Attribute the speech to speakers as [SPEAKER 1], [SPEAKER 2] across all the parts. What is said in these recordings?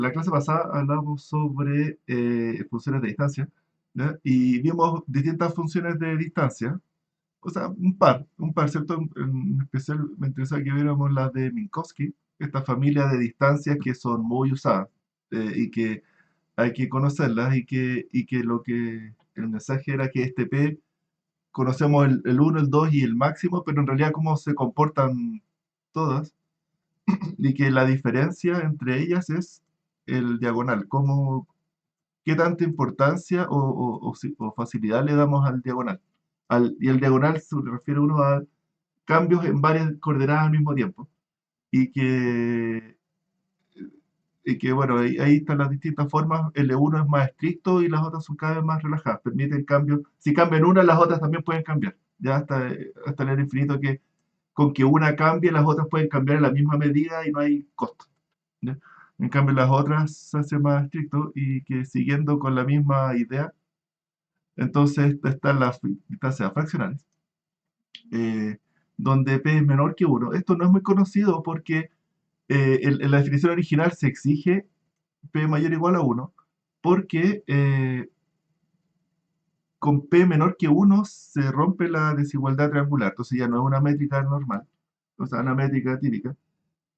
[SPEAKER 1] La clase pasada hablamos sobre funciones de distancia, ¿ya? Y vimos distintas funciones de distancia, o sea, un par, ¿cierto? En especial me interesa que viéramos las de Minkowski, esta familia de distancias que son muy usadas y que hay que conocerlas y que el mensaje era que este P conocemos el 1, el 2 y el máximo, pero en realidad cómo se comportan todas y que la diferencia entre ellas es el diagonal, qué tanta importancia o facilidad le damos al diagonal. Y el diagonal se refiere uno a cambios en varias coordenadas al mismo tiempo. Y que, bueno, ahí están las distintas formas. L1 es más estricto y las otras son cada vez más relajadas. Permiten cambios. Si cambian una, las otras también pueden cambiar. Ya hasta el infinito que con que una cambie, las otras pueden cambiar en la misma medida y no hay costo. ¿Ya? En cambio, las otras se hace más estricto y que siguiendo con la misma idea, entonces están las distancias fraccionales, eh, donde p es menor que 1. Esto no es muy conocido porque en la definición original se exige p mayor o igual a 1, porque con p menor que 1 se rompe la desigualdad triangular, entonces ya no es una métrica normal, o sea, una métrica típica.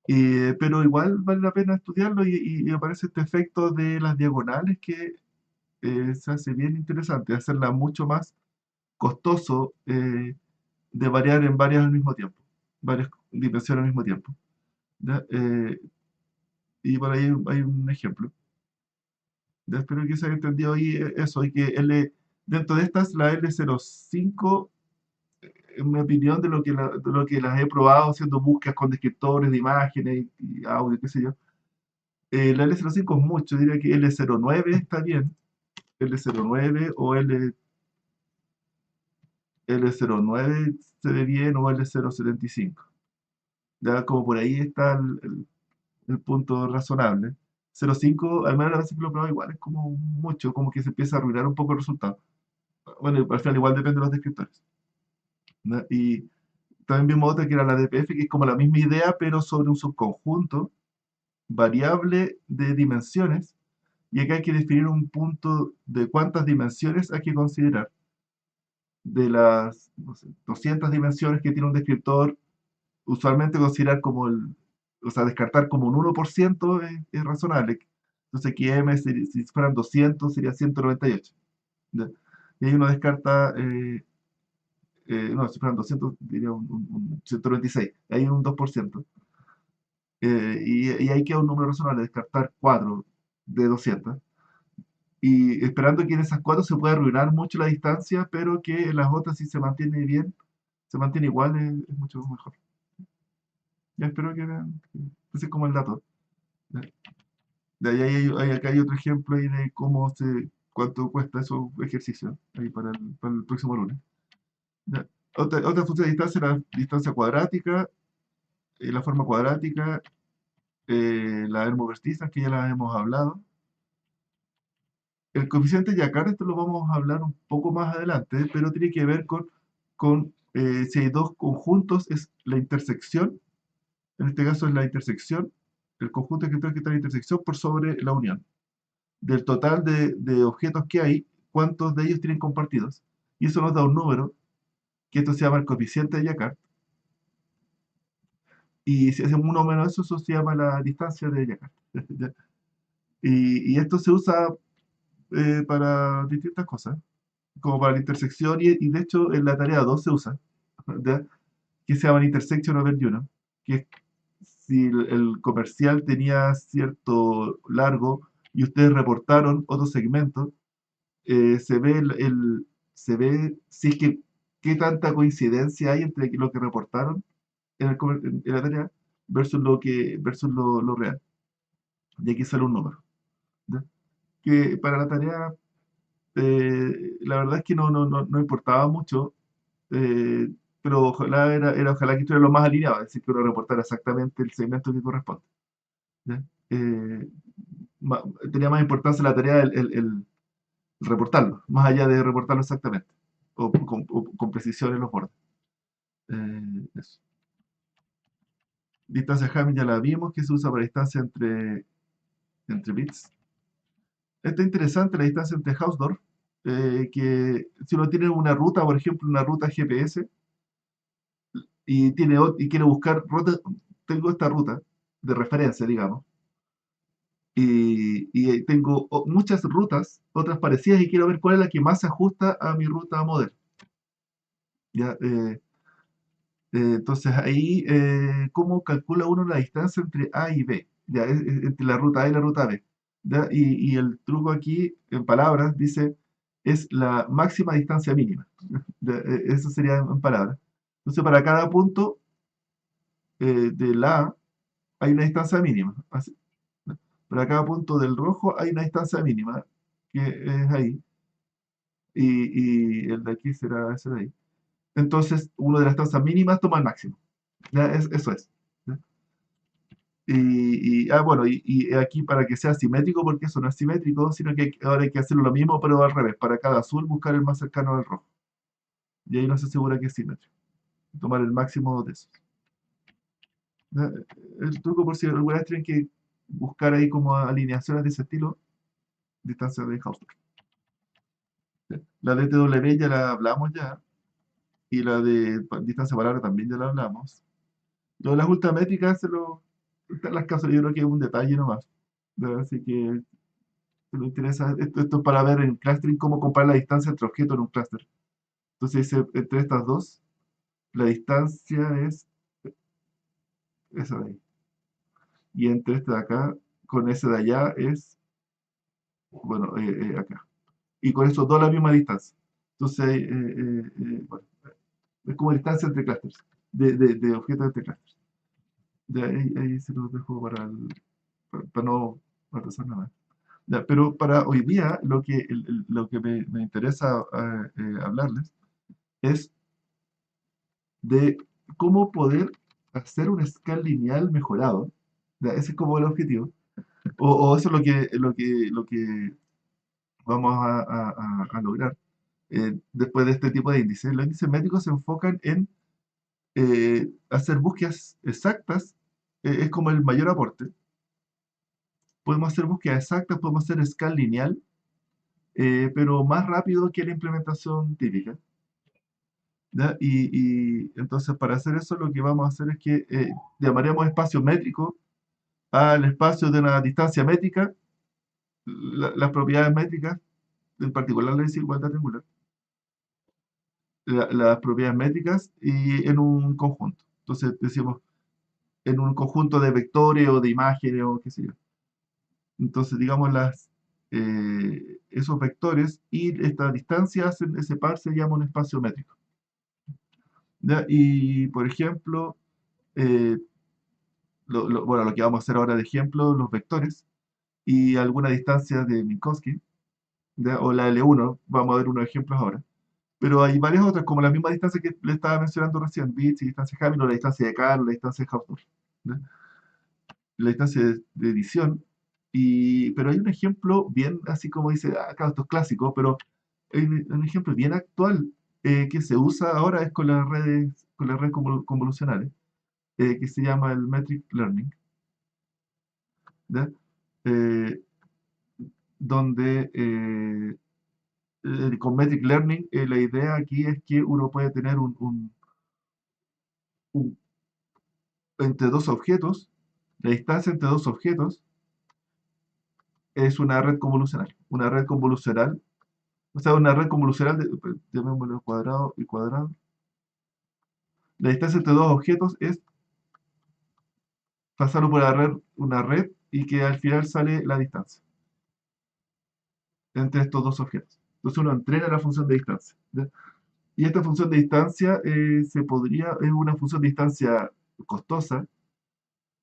[SPEAKER 1] Pero igual vale la pena estudiarlo y aparece este efecto de las diagonales que se hace bien interesante, hacerla mucho más costoso de variar en varias al mismo tiempo, varias dimensiones al mismo tiempo. ¿Ya? Y por ahí hay un ejemplo. Ya espero que se haya entendido ahí eso, y que dentro de estas, la L05, en mi opinión, de lo que las he probado haciendo búsquedas con descriptores de imágenes y audio, qué sé yo, la L05 es mucho, diría que L09 está bien, L09 o L09 se ve bien o L075. Ya como por ahí está el punto razonable. 0,5, al menos la vez que lo he probado igual, es como mucho, como que se empieza a arruinar un poco el resultado. Bueno, al final igual depende de los descriptores. ¿No? Y también vimos otra que era la DPF, que es como la misma idea, pero sobre un subconjunto variable de dimensiones. Y acá hay que definir un punto de cuántas dimensiones hay que considerar. De las, no sé, 200 dimensiones que tiene un descriptor, usualmente considerar o sea, descartar como un 1% es razonable. Entonces, QM, si fueran 200, sería 198. ¿Ya? Y ahí uno descarta, no, si fueran 200, diría un 196. Ahí un 2%. Y ahí queda un número razonable, descartar 4 de 200. Y esperando que en esas 4 se pueda arruinar mucho la distancia, pero que en las otras, si se mantiene bien, se mantiene igual, es mucho mejor. Ya espero que vean. Ese es como el dato. ¿Ya? De ahí acá hay otro ejemplo ahí de cuánto cuesta esos ejercicios ahí para el próximo lunes. ¿Ya? Otra función de distancia, la distancia cuadrática, la forma cuadrática, la hermovertiza, que ya la hemos hablado. El coeficiente de Jacquard, esto lo vamos a hablar un poco más adelante, pero tiene que ver con si hay dos conjuntos, es la intersección, en este caso es la intersección, el conjunto que está en la intersección por sobre la unión. Del total de objetos que hay, cuántos de ellos tienen compartidos. Y eso nos da un número, que esto se llama el coeficiente de Jacquard. Y si hacemos uno menos eso se llama la distancia de Jacquard. Y esto se usa para distintas cosas, como para la intersección, y de hecho en la tarea 2 se usa, ¿ya? Que se llama el intersection over unit, que es si el comercial tenía cierto largo y ustedes reportaron otro segmento, se ve se ve si es que qué tanta coincidencia hay entre lo que reportaron en la tarea versus lo real. Y aquí sale un número. ¿Ya? Que para la tarea, la verdad es que no importaba mucho, eh, pero ojalá que estuviera lo más alineado, es decir, que uno reportara exactamente el segmento que corresponde. ¿Ya? Tenía más importancia la tarea el reportarlo, más allá de reportarlo exactamente, o con precisión en los bordes. Eso. Distancia Hamming ya la vimos, que se usa para distancia entre entre bits. Está interesante la distancia entre Hausdorff, que si uno tiene una ruta, por ejemplo, una ruta GPS, y quiere buscar ruta, tengo esta ruta de referencia, digamos, y tengo muchas rutas, otras parecidas, y quiero ver cuál es la que más se ajusta a mi ruta modelo. ¿Ya? Entonces ahí, ¿cómo calcula uno la distancia entre A y B? ¿Ya? Entre la ruta A y la ruta B. ¿Ya? Y el truco aquí, en palabras, dice, es la máxima distancia mínima. ¿Ya? Eso sería en palabras. Entonces, para cada punto de la A hay una distancia mínima. Así. Para cada punto del rojo hay una distancia mínima, que es ahí. Y el de aquí será ese de ahí. Entonces, uno de las distancias mínimas toma el máximo. ¿Ya? Eso es. ¿Ya? Bueno, y aquí para que sea simétrico, porque eso no es simétrico, sino que ahora hay que hacerlo lo mismo, pero al revés. Para cada azul buscar el más cercano al rojo. Y ahí no se asegura que es simétrico. Tomar el máximo de eso. ¿Ya? El truco, por si alguna vez tienen que buscar ahí como alineaciones de ese estilo, distancia de Hausdorff. ¿Ya? La de TW ya la hablamos ya, y la de distancia palabra también ya la hablamos. Lo de las ultramétricas, las casos yo creo que es un detalle nomás. ¿Ya? Así que si me interesa, esto es para ver en clustering cómo comparar la distancia entre objetos en un cluster. Entonces dice, entre estas dos, la distancia es esa de ahí. Y entre este de acá, con ese de allá es, bueno, acá. Y con estos dos la misma distancia. Entonces, bueno, es como distancia entre clusters, de objetos entre clusters. De ahí se los dejo para no atrasar nada. Ya, pero para hoy día, lo que me interesa hablarles es de cómo poder hacer un scan lineal mejorado. Ya, ese es como el objetivo. O eso es lo que vamos a lograr después de este tipo de índices. Los índices métricos se enfocan en hacer búsquedas exactas, es como el mayor aporte. Podemos hacer búsquedas exactas, podemos hacer scan lineal, pero más rápido que la implementación típica. ¿Ya? Entonces, para hacer eso, lo que vamos a hacer es que llamaremos espacio métrico al espacio de una distancia métrica, las propiedades métricas, en particular la desigualdad triangular, las propiedades métricas y en un conjunto. Entonces, decimos en un conjunto de vectores o de imágenes o qué sé yo. Entonces, digamos, esos vectores y esta distancia hacen ese par se llama un espacio métrico. ¿Ya? Y, por ejemplo, eh, bueno, lo que vamos a hacer ahora de ejemplo, los vectores y alguna distancia de Minkowski, ¿ya? O la L1, vamos a ver unos ejemplos ahora. Pero hay varias otras, como la misma distancia que le estaba mencionando recién, bits y distancia Hamilton, la distancia de Carl, la distancia de Hausdorff, ¿ya? La distancia de edición. Pero hay un ejemplo bien, así como dice, claro, esto es clásico, pero hay un ejemplo bien actual que se usa ahora es con las redes convolucionales, que se llama el Metric Learning, ¿ya? Eh, donde con Metric Learning la idea aquí es que uno puede tener un- entre dos objetos, la distancia entre dos objetos es una red convolucional. Una red convolucional, o sea, una red convolucional, llamémoslo cuadrado y cuadrado. La distancia entre dos objetos es pasarlo por una red y que al final sale la distancia entre estos dos objetos. Entonces uno entrena la función de distancia, ¿ya? Y esta función de distancia es una función de distancia costosa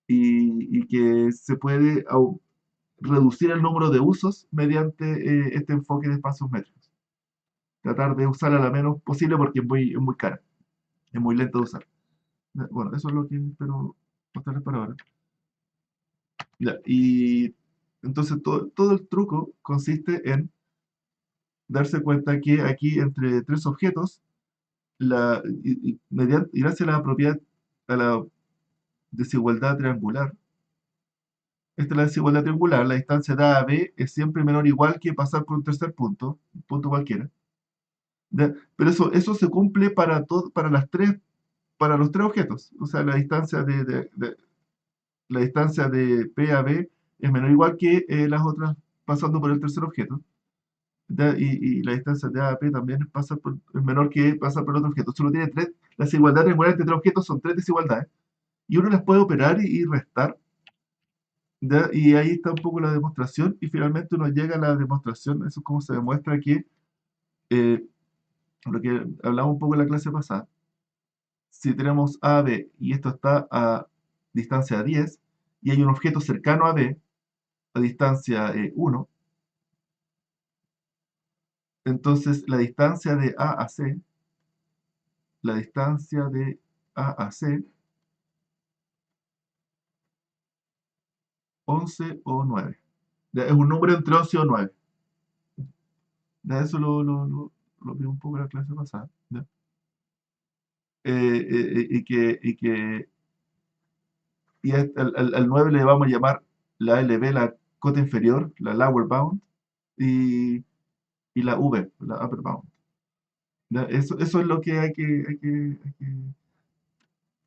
[SPEAKER 1] y que se puede reducir el número de usos mediante este enfoque de espacios métricos. Tratar de usarla lo menos posible porque es muy cara, es muy lento de usar. Bueno, eso es lo que espero mostrarles para ahora. Ya, y entonces todo el truco consiste en darse cuenta que aquí entre tres objetos, y gracias a la propiedad, a la desigualdad triangular, Esta es la desigualdad triangular. La distancia de A a B es siempre menor o igual que pasar por un tercer punto, un punto cualquiera. Pero eso se cumple para los tres objetos. O sea, la distancia de P a B es menor o igual que las otras pasando por el tercer objeto. Y la distancia de A a P también es menor que pasar por el otro objeto. Solo tiene tres. Las desigualdades triangulares entre tres objetos son tres desigualdades. Y uno las puede operar y restar. Y ahí está un poco la demostración. Y finalmente uno llega a la demostración. Eso es como se demuestra que eh, lo que hablamos un poco en la clase pasada. Si tenemos A, B y esto está a distancia 10 y hay un objeto cercano a B a distancia 1, entonces la distancia de A a C, 11 o 9. Ya, es un número entre 11 o 9. Ya, eso lo vi un poco en la clase pasada. ¿Ya? Al 9 le vamos a llamar la LB, la cota inferior, la lower bound, y, y la V, la upper bound. ¿Ya? Eso es lo que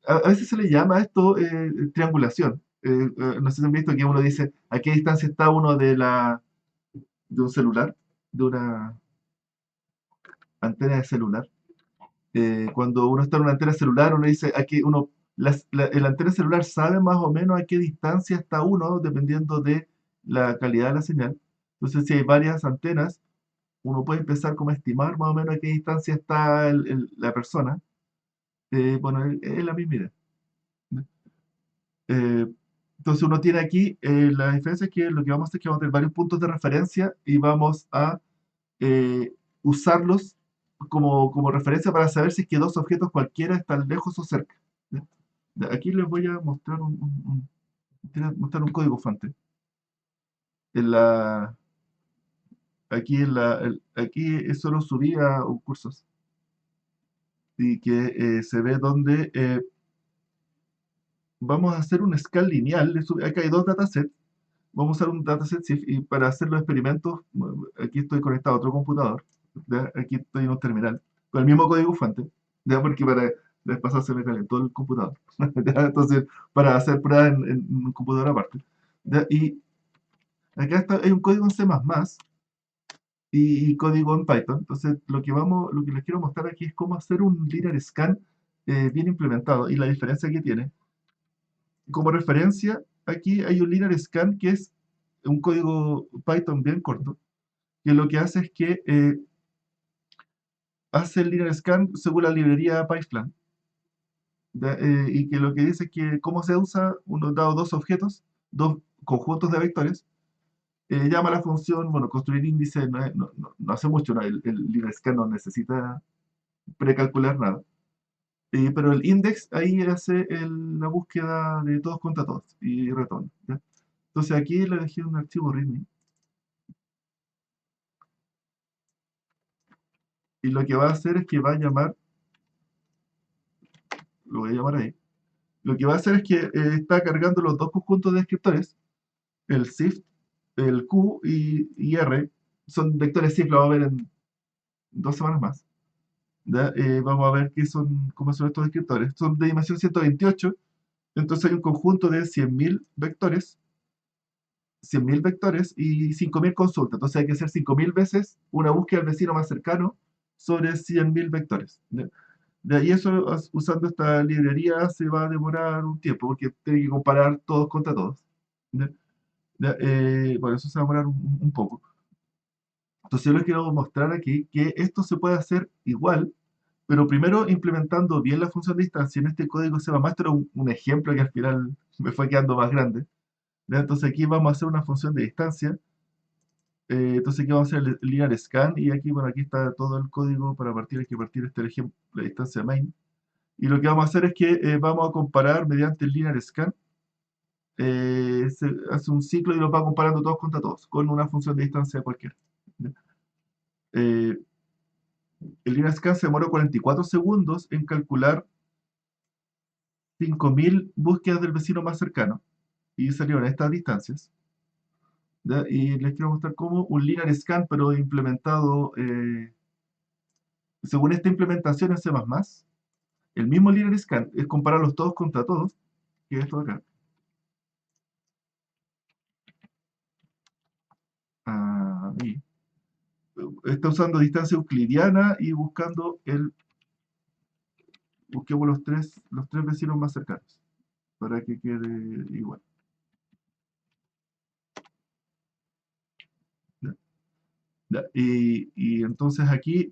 [SPEAKER 1] a veces se le llama a esto triangulación. No sé si han visto que uno dice a qué distancia está uno de un celular, de una antena de celular. Cuando uno está en una antena celular, uno dice aquí el antena celular sabe más o menos a qué distancia está uno, dependiendo de la calidad de la señal. Entonces, si hay varias antenas, uno puede empezar como a estimar más o menos a qué distancia está la persona. Bueno, es la misma idea. Eh, entonces uno tiene aquí, la diferencia es que lo que vamos a hacer es que vamos a tener varios puntos de referencia y vamos a eh, usarlos como referencia para saber si es que dos objetos cualquiera están lejos o cerca. ¿Ya? Aquí les voy a mostrar mostrar un código fuente. En la, aquí aquí eso lo subí a un cursos y que se ve donde vamos a hacer un scan lineal. Acá hay dos datasets. Vamos a usar un dataset SIF y para hacer los experimentos, bueno, aquí estoy conectado a otro computador, ¿ya? Aquí estoy en un terminal, con el mismo código fuente, ¿ya? Porque para la vez pasada se me calentó el computador. ¿Ya? Entonces, para hacer pruebas en un computador aparte. ¿Ya? Y acá hay un código en C++ y código en Python. Entonces, lo que les quiero mostrar aquí es cómo hacer un linear scan bien implementado y la diferencia que tiene. Como referencia, aquí hay un linear scan que es un código Python bien corto, que lo que hace es que hace el linear scan según la librería PyFlan, y que lo que dice es que cómo se usa, uno dado dos objetos, dos conjuntos de vectores, llama a la función, bueno, construir índice no hace mucho, ¿no? El linear scan no necesita precalcular nada. Pero el index ahí hace la búsqueda de todos contra todos y retorna. ¿Ya? Entonces aquí le dejé un archivo README y lo que va a hacer es que va a llamar, lo voy a llamar ahí, lo que va a hacer es que está cargando los dos conjuntos de descriptores, el SIFT, el Q y R, son vectores SIFT, lo vamos a ver en 2 semanas más. ¿Ya? Vamos a ver cómo son estos descriptores. Son de dimensión 128, entonces hay un conjunto de 100.000 vectores y 5.000 consultas. Entonces hay que hacer 5.000 veces una búsqueda del vecino más cercano sobre 100.000 vectores. ¿Ya? De ahí eso, usando esta librería, se va a demorar un tiempo, porque tiene que comparar todos contra todos. ¿Ya? Bueno, eso se va a demorar un poco. Entonces yo les quiero mostrar aquí que esto se puede hacer igual, pero primero implementando bien la función de distancia. En este código se va a mostrar un ejemplo que al final me fue quedando más grande. ¿Ya? Entonces aquí vamos a hacer una función de distancia. Entonces aquí vamos a hacer el linear scan y aquí, bueno, aquí está todo el código para partir, hay que partir este ejemplo, la distancia main. Y lo que vamos a hacer es que vamos a comparar mediante el linear scan. Se hace un ciclo y los va comparando todos contra todos, con una función de distancia cualquiera. ¿Ya? Eh, el linear scan se demoró 44 segundos en calcular 5.000 búsquedas del vecino más cercano. y salieron estas distancias. ¿Ya? Y les quiero mostrar cómo un linear scan, pero implementado, según esta implementación en C++, el mismo linear scan es compararlos todos contra todos, que es esto de acá. Ahí. Está usando distancia euclidiana y busquemos los tres vecinos más cercanos, para que quede igual. ¿Ya? ¿Ya? Y entonces aquí,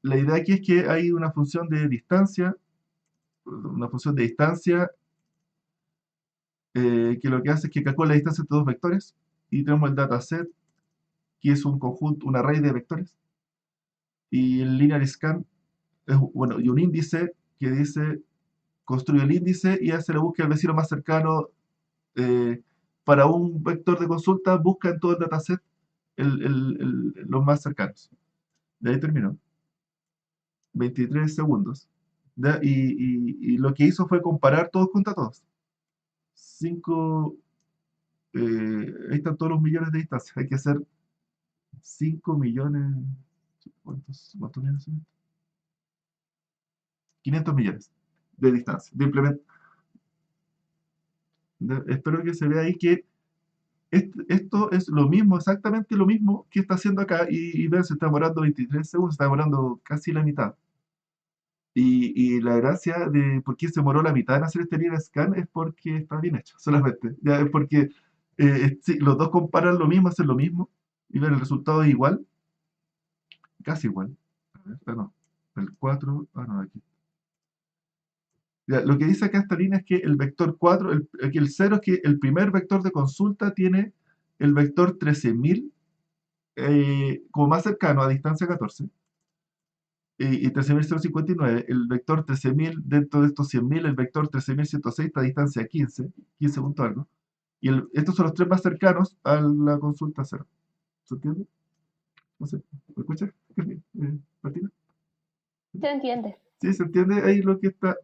[SPEAKER 1] la idea aquí es que hay una función de distancia, que lo que hace es que calcula la distancia entre dos vectores, y tenemos el dataset, que es un conjunto, un array de vectores, y el linear scan bueno, y un índice que dice, construye el índice y hace la búsqueda del vecino más cercano. Para un vector de consulta, busca en todo el dataset los más cercanos. De ahí terminó. 23 segundos. ¿Ya? Y lo que hizo fue comparar todos contra todos. 5, ahí están todos los millones de distancias. Hay que hacer 5 millones. ¿Cuántos millones son? 500 millones de distancia. Espero que se vea ahí que esto es lo mismo, exactamente lo mismo que está haciendo acá. Y vean, se está demorando 23 segundos, se está demorando casi la mitad. Y la gracia de por qué se demoró la mitad en hacer este linear scan es porque está bien hecho, solamente. Ya, es porque sí, los dos comparan lo mismo, hacen lo mismo, y ven el resultado es igual, casi igual. A ver, no, el 4, no, aquí. Ya, lo que dice acá esta línea es que el vector 4, aquí el 0 es que el primer vector de consulta tiene el vector 13.000 como más cercano a distancia 14, y 13.059, el vector 13.000 dentro de estos 100.000, el vector 13.106 está a distancia 15 punto algo, y estos son los tres más cercanos a la consulta 0. ¿Se entiende? No sé, ¿me escuchas, Martina?
[SPEAKER 2] Se entiende.
[SPEAKER 1] Sí, se entiende ahí lo que está.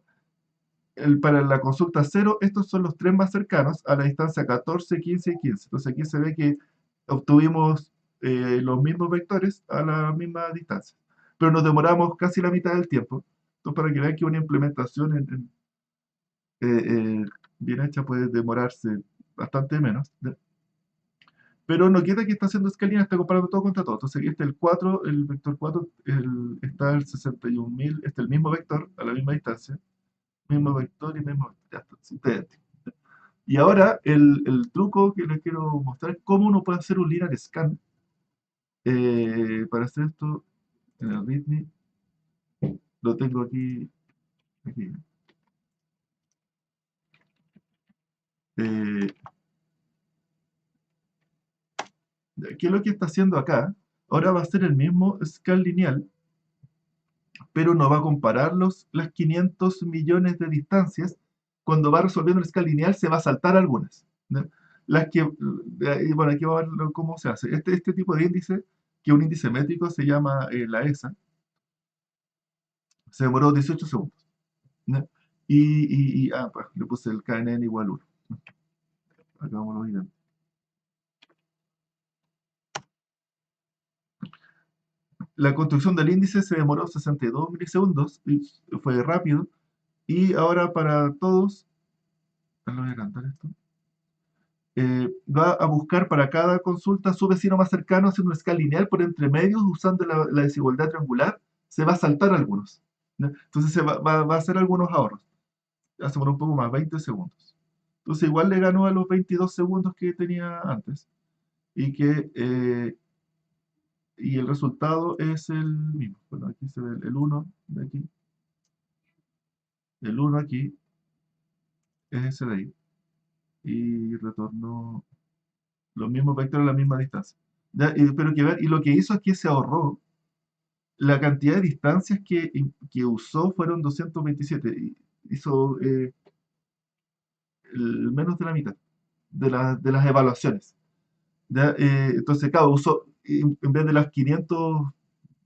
[SPEAKER 1] Para la consulta 0, estos son los tres más cercanos a la distancia 14, 15 y 15. Entonces aquí se ve que obtuvimos los mismos vectores a la misma distancia. Pero nos demoramos casi la mitad del tiempo. Entonces, para que vean que una implementación bien hecha puede demorarse bastante menos. ¿Ya? Pero no quita que está haciendo scaling, está comparando todo contra todo. Entonces aquí está el 4, el vector 4, está el 61.000, este es el mismo vector a la misma distancia. Mismo vector y mismo vector. Ya está, sí, está idéntico. Y ahora el truco que les quiero mostrar es cómo uno puede hacer un linear scan. Para hacer esto en el README, lo tengo aquí. Eh, ¿Qué es lo que está haciendo acá? Ahora va a ser el mismo scan lineal, pero no va a comparar las 500 millones de distancias. Cuando va resolviendo el scan lineal se va a saltar algunas, ¿no? Bueno, aquí vamos a ver cómo se hace. Este tipo de índice, que es un índice métrico, se llama la ESA, se demoró 18 segundos, ¿no? Pues le puse el KNN igual 1. Acá vamos a olvidar. La construcción del índice se demoró 62 milisegundos, y fue rápido. Y ahora para todos, lo voy a cantar esto, va a buscar para cada consulta su vecino más cercano haciendo una escala lineal por entre medios usando la desigualdad triangular. Se va a saltar algunos, ¿no? Entonces va a hacer algunos ahorros. Hacemos un poco más, 20 segundos. Entonces igual le ganó a los 22 segundos que tenía antes. Y el resultado es el mismo. Bueno, aquí se ve el 1 de aquí. El 1 aquí es ese de ahí. Y retornó los mismos vectores a la misma distancia. ¿Ya? Pero que ver, y lo que hizo es que se ahorró la cantidad de distancias que usó fueron 227. Hizo menos de la mitad de las evaluaciones. ¿Ya? Entonces, claro, usó, en vez de las 500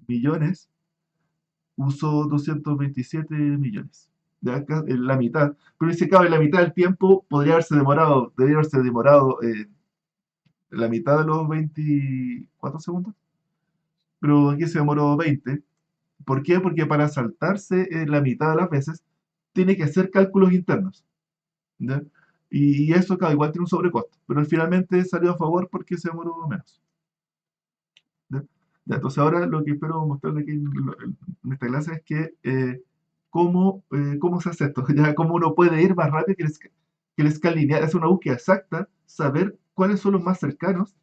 [SPEAKER 1] millones, usó 227 millones. de acá, en la mitad. Pero dice, claro, en la mitad del tiempo debería haberse demorado la mitad de los 24 segundos, pero aquí se demoró 20. ¿Por qué? Porque para saltarse la mitad de las veces tiene que hacer cálculos internos. ¿Ya? Y eso, claro, igual tiene un sobrecosto, pero finalmente salió a favor porque se demoró menos. ¿Ya? Ya, entonces ahora lo que espero mostrarle aquí en esta clase es que cómo se hace esto, ya cómo uno puede ir más rápido que el escala lineal, es una búsqueda exacta, saber cuáles son los más cercanos,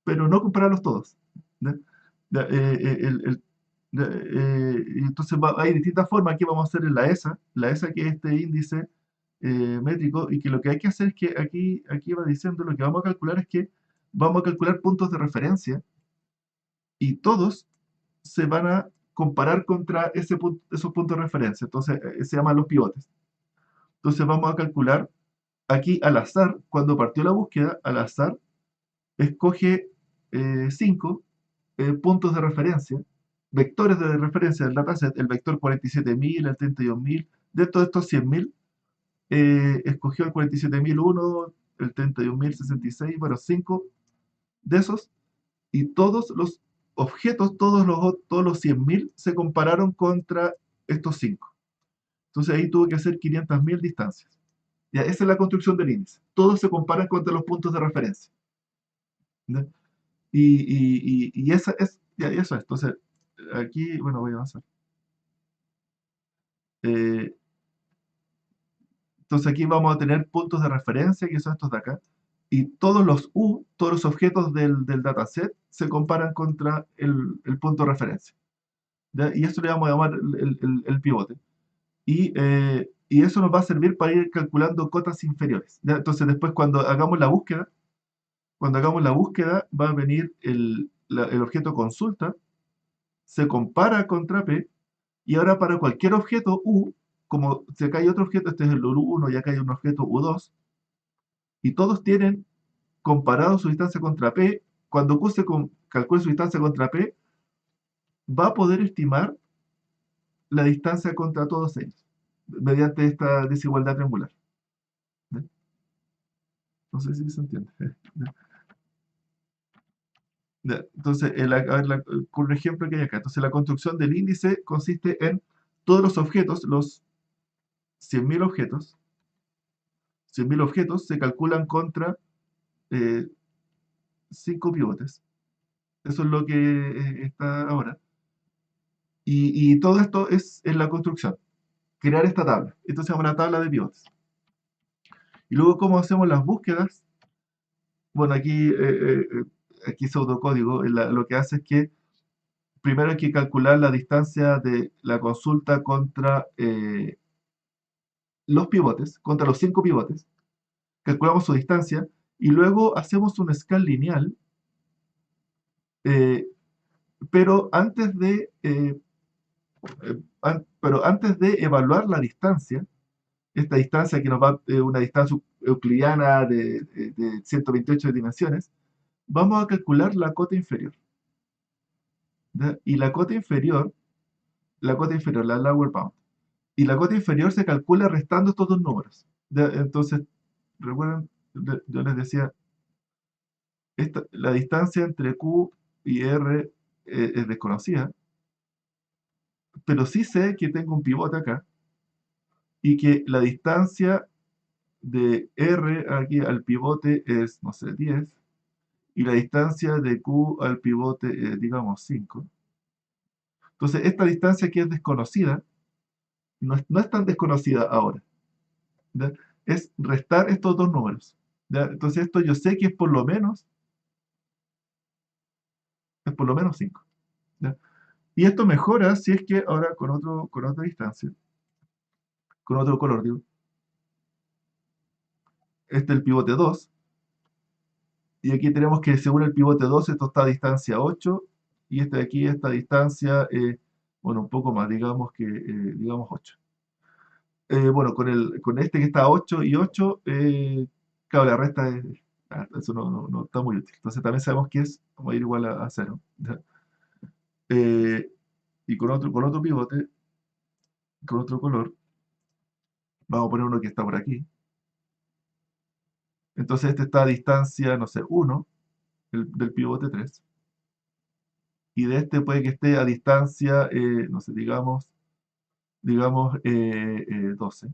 [SPEAKER 1] pero no compararlos todos. ¿Ya? Ya, y entonces hay distintas formas, aquí vamos a hacer en la ESA que es este índice métrico, y que lo que hay que hacer es que aquí va diciendo, lo que vamos a calcular es que vamos a calcular puntos de referencia y todos se van a comparar contra esos puntos de referencia. Entonces, se llaman los pivotes. Entonces, vamos a calcular aquí al azar, cuando partió la búsqueda, al azar, escoge 5 puntos de referencia, vectores de referencia del dataset, el vector 47.000, el 32.000, de todos estos 100.000, escogió el 47.001, el 31.066, bueno, 5 de esos, y todos los objetos, todos los 100.000 se compararon contra estos 5. Entonces ahí tuvo que hacer 500.000 distancias. Ya, esa es la construcción del índice. Todos se comparan contra los puntos de referencia. ¿Ya? Y esa es, ya, eso es. Entonces, aquí, bueno, voy a avanzar. Eh, entonces aquí vamos a tener puntos de referencia, que son estos de acá, y todos los objetos del dataset se comparan contra el punto de referencia. ¿Ya? Y eso le vamos a llamar el pivote. Y eso nos va a servir para ir calculando cotas inferiores. ¿Ya? Entonces después cuando hagamos la búsqueda va a venir el objeto consulta, se compara contra P, y ahora para cualquier objeto U, como si acá hay otro objeto, este es el U1 y acá hay un objeto U2, y todos tienen comparado su distancia contra P, cuando Q calcule su distancia contra P, va a poder estimar la distancia contra todos ellos, mediante esta desigualdad triangular. ¿Ya? No sé si se entiende. ¿Ya? Entonces, a ver, con un ejemplo que hay acá. Entonces, la construcción del índice consiste en todos los objetos, los 100.000 objetos, 100.000 objetos se calculan contra 5 pivotes. Eso es lo que está ahora. Y todo esto es en la construcción, crear esta tabla. Esto se llama una tabla de pivotes. Y luego, ¿cómo hacemos las búsquedas? Bueno, aquí pseudocódigo, lo que hace es que primero hay que calcular la distancia de la consulta contra los pivotes, contra los 5 pivotes. Calculamos su distancia y luego hacemos un escala lineal, eh, pero antes de evaluar la distancia, esta distancia que nos va, una distancia euclidiana de 128 dimensiones, vamos a calcular la cota inferior. ¿Ya? Y la cota inferior, la lower bound. Y la cota inferior se calcula restando estos dos números. ¿Ya? Entonces, recuerden, yo les decía, la distancia entre Q y R es desconocida, pero sí sé que tengo un pivote acá y que la distancia de R aquí al pivote es, no sé, 10, y la distancia de Q al pivote es, digamos, 5. Entonces, esta distancia que es desconocida, no es tan desconocida ahora. ¿Ya? Es restar estos dos números. ¿Ya? Entonces, esto yo sé que es por lo menos 5. ¿Ya? Y esto mejora si es que ahora con otra distancia, con otro color, digo, este es el pivote 2, y aquí tenemos que según el pivote 2, esto está a distancia 8, y este de aquí, esta distancia, bueno, un poco más, digamos 8. Bueno, con este que está a 8 y 8, claro, la resta eso no está muy útil. Entonces también sabemos que vamos a ir igual a 0. ¿Ya? Y con otro pivote, con otro color, Vamos a poner uno que está por aquí. Entonces este está a distancia, no sé, 1 del pivote 3. Y de este puede que esté a distancia, no sé, digamos 12.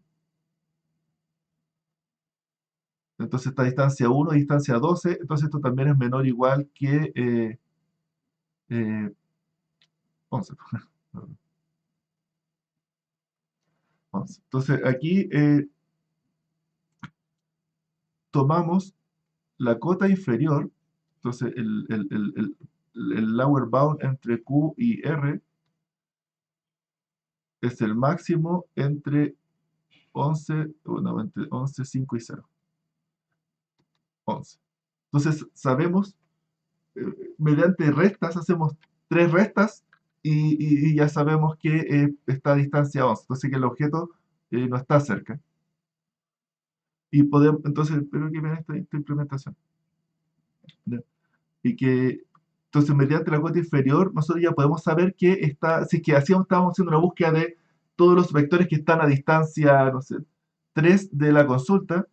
[SPEAKER 1] Entonces está a distancia 1, distancia 12. Entonces esto también es menor o igual que 11. 11. Entonces aquí tomamos la cota inferior. Entonces el lower bound entre Q y R es el máximo entre 11, bueno, entre 11, 5 y 0. 11. Entonces sabemos, mediante restas, hacemos tres restas y ya sabemos que está a distancia 11. Entonces que el objeto no está cerca. Y podemos, entonces, espero que vean esta implementación. ¿Ya? Y que, entonces, mediante la cuota inferior, nosotros ya podemos saber que está, si es que estábamos haciendo una búsqueda de todos los vectores que están a distancia, no sé, 3 de la consulta,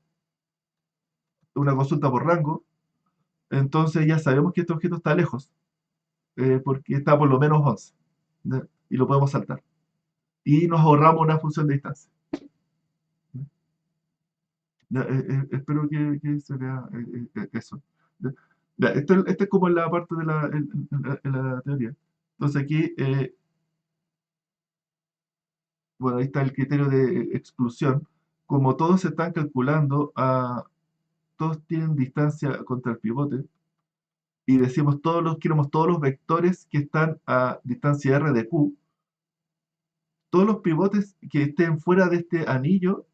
[SPEAKER 1] una consulta por rango, entonces ya sabemos que este objeto está lejos, porque está por lo menos 11, ¿ya? Y lo podemos saltar. Y nos ahorramos una función de distancia. Ya, espero que se vea eso. Ya, ya, esto es como la parte de la teoría. Entonces aquí, bueno, ahí está el criterio de exclusión. Como todos se están calculando, todos tienen distancia contra el pivote, y decimos queremos todos los vectores que están a distancia r de q, todos los pivotes que estén fuera de este anillo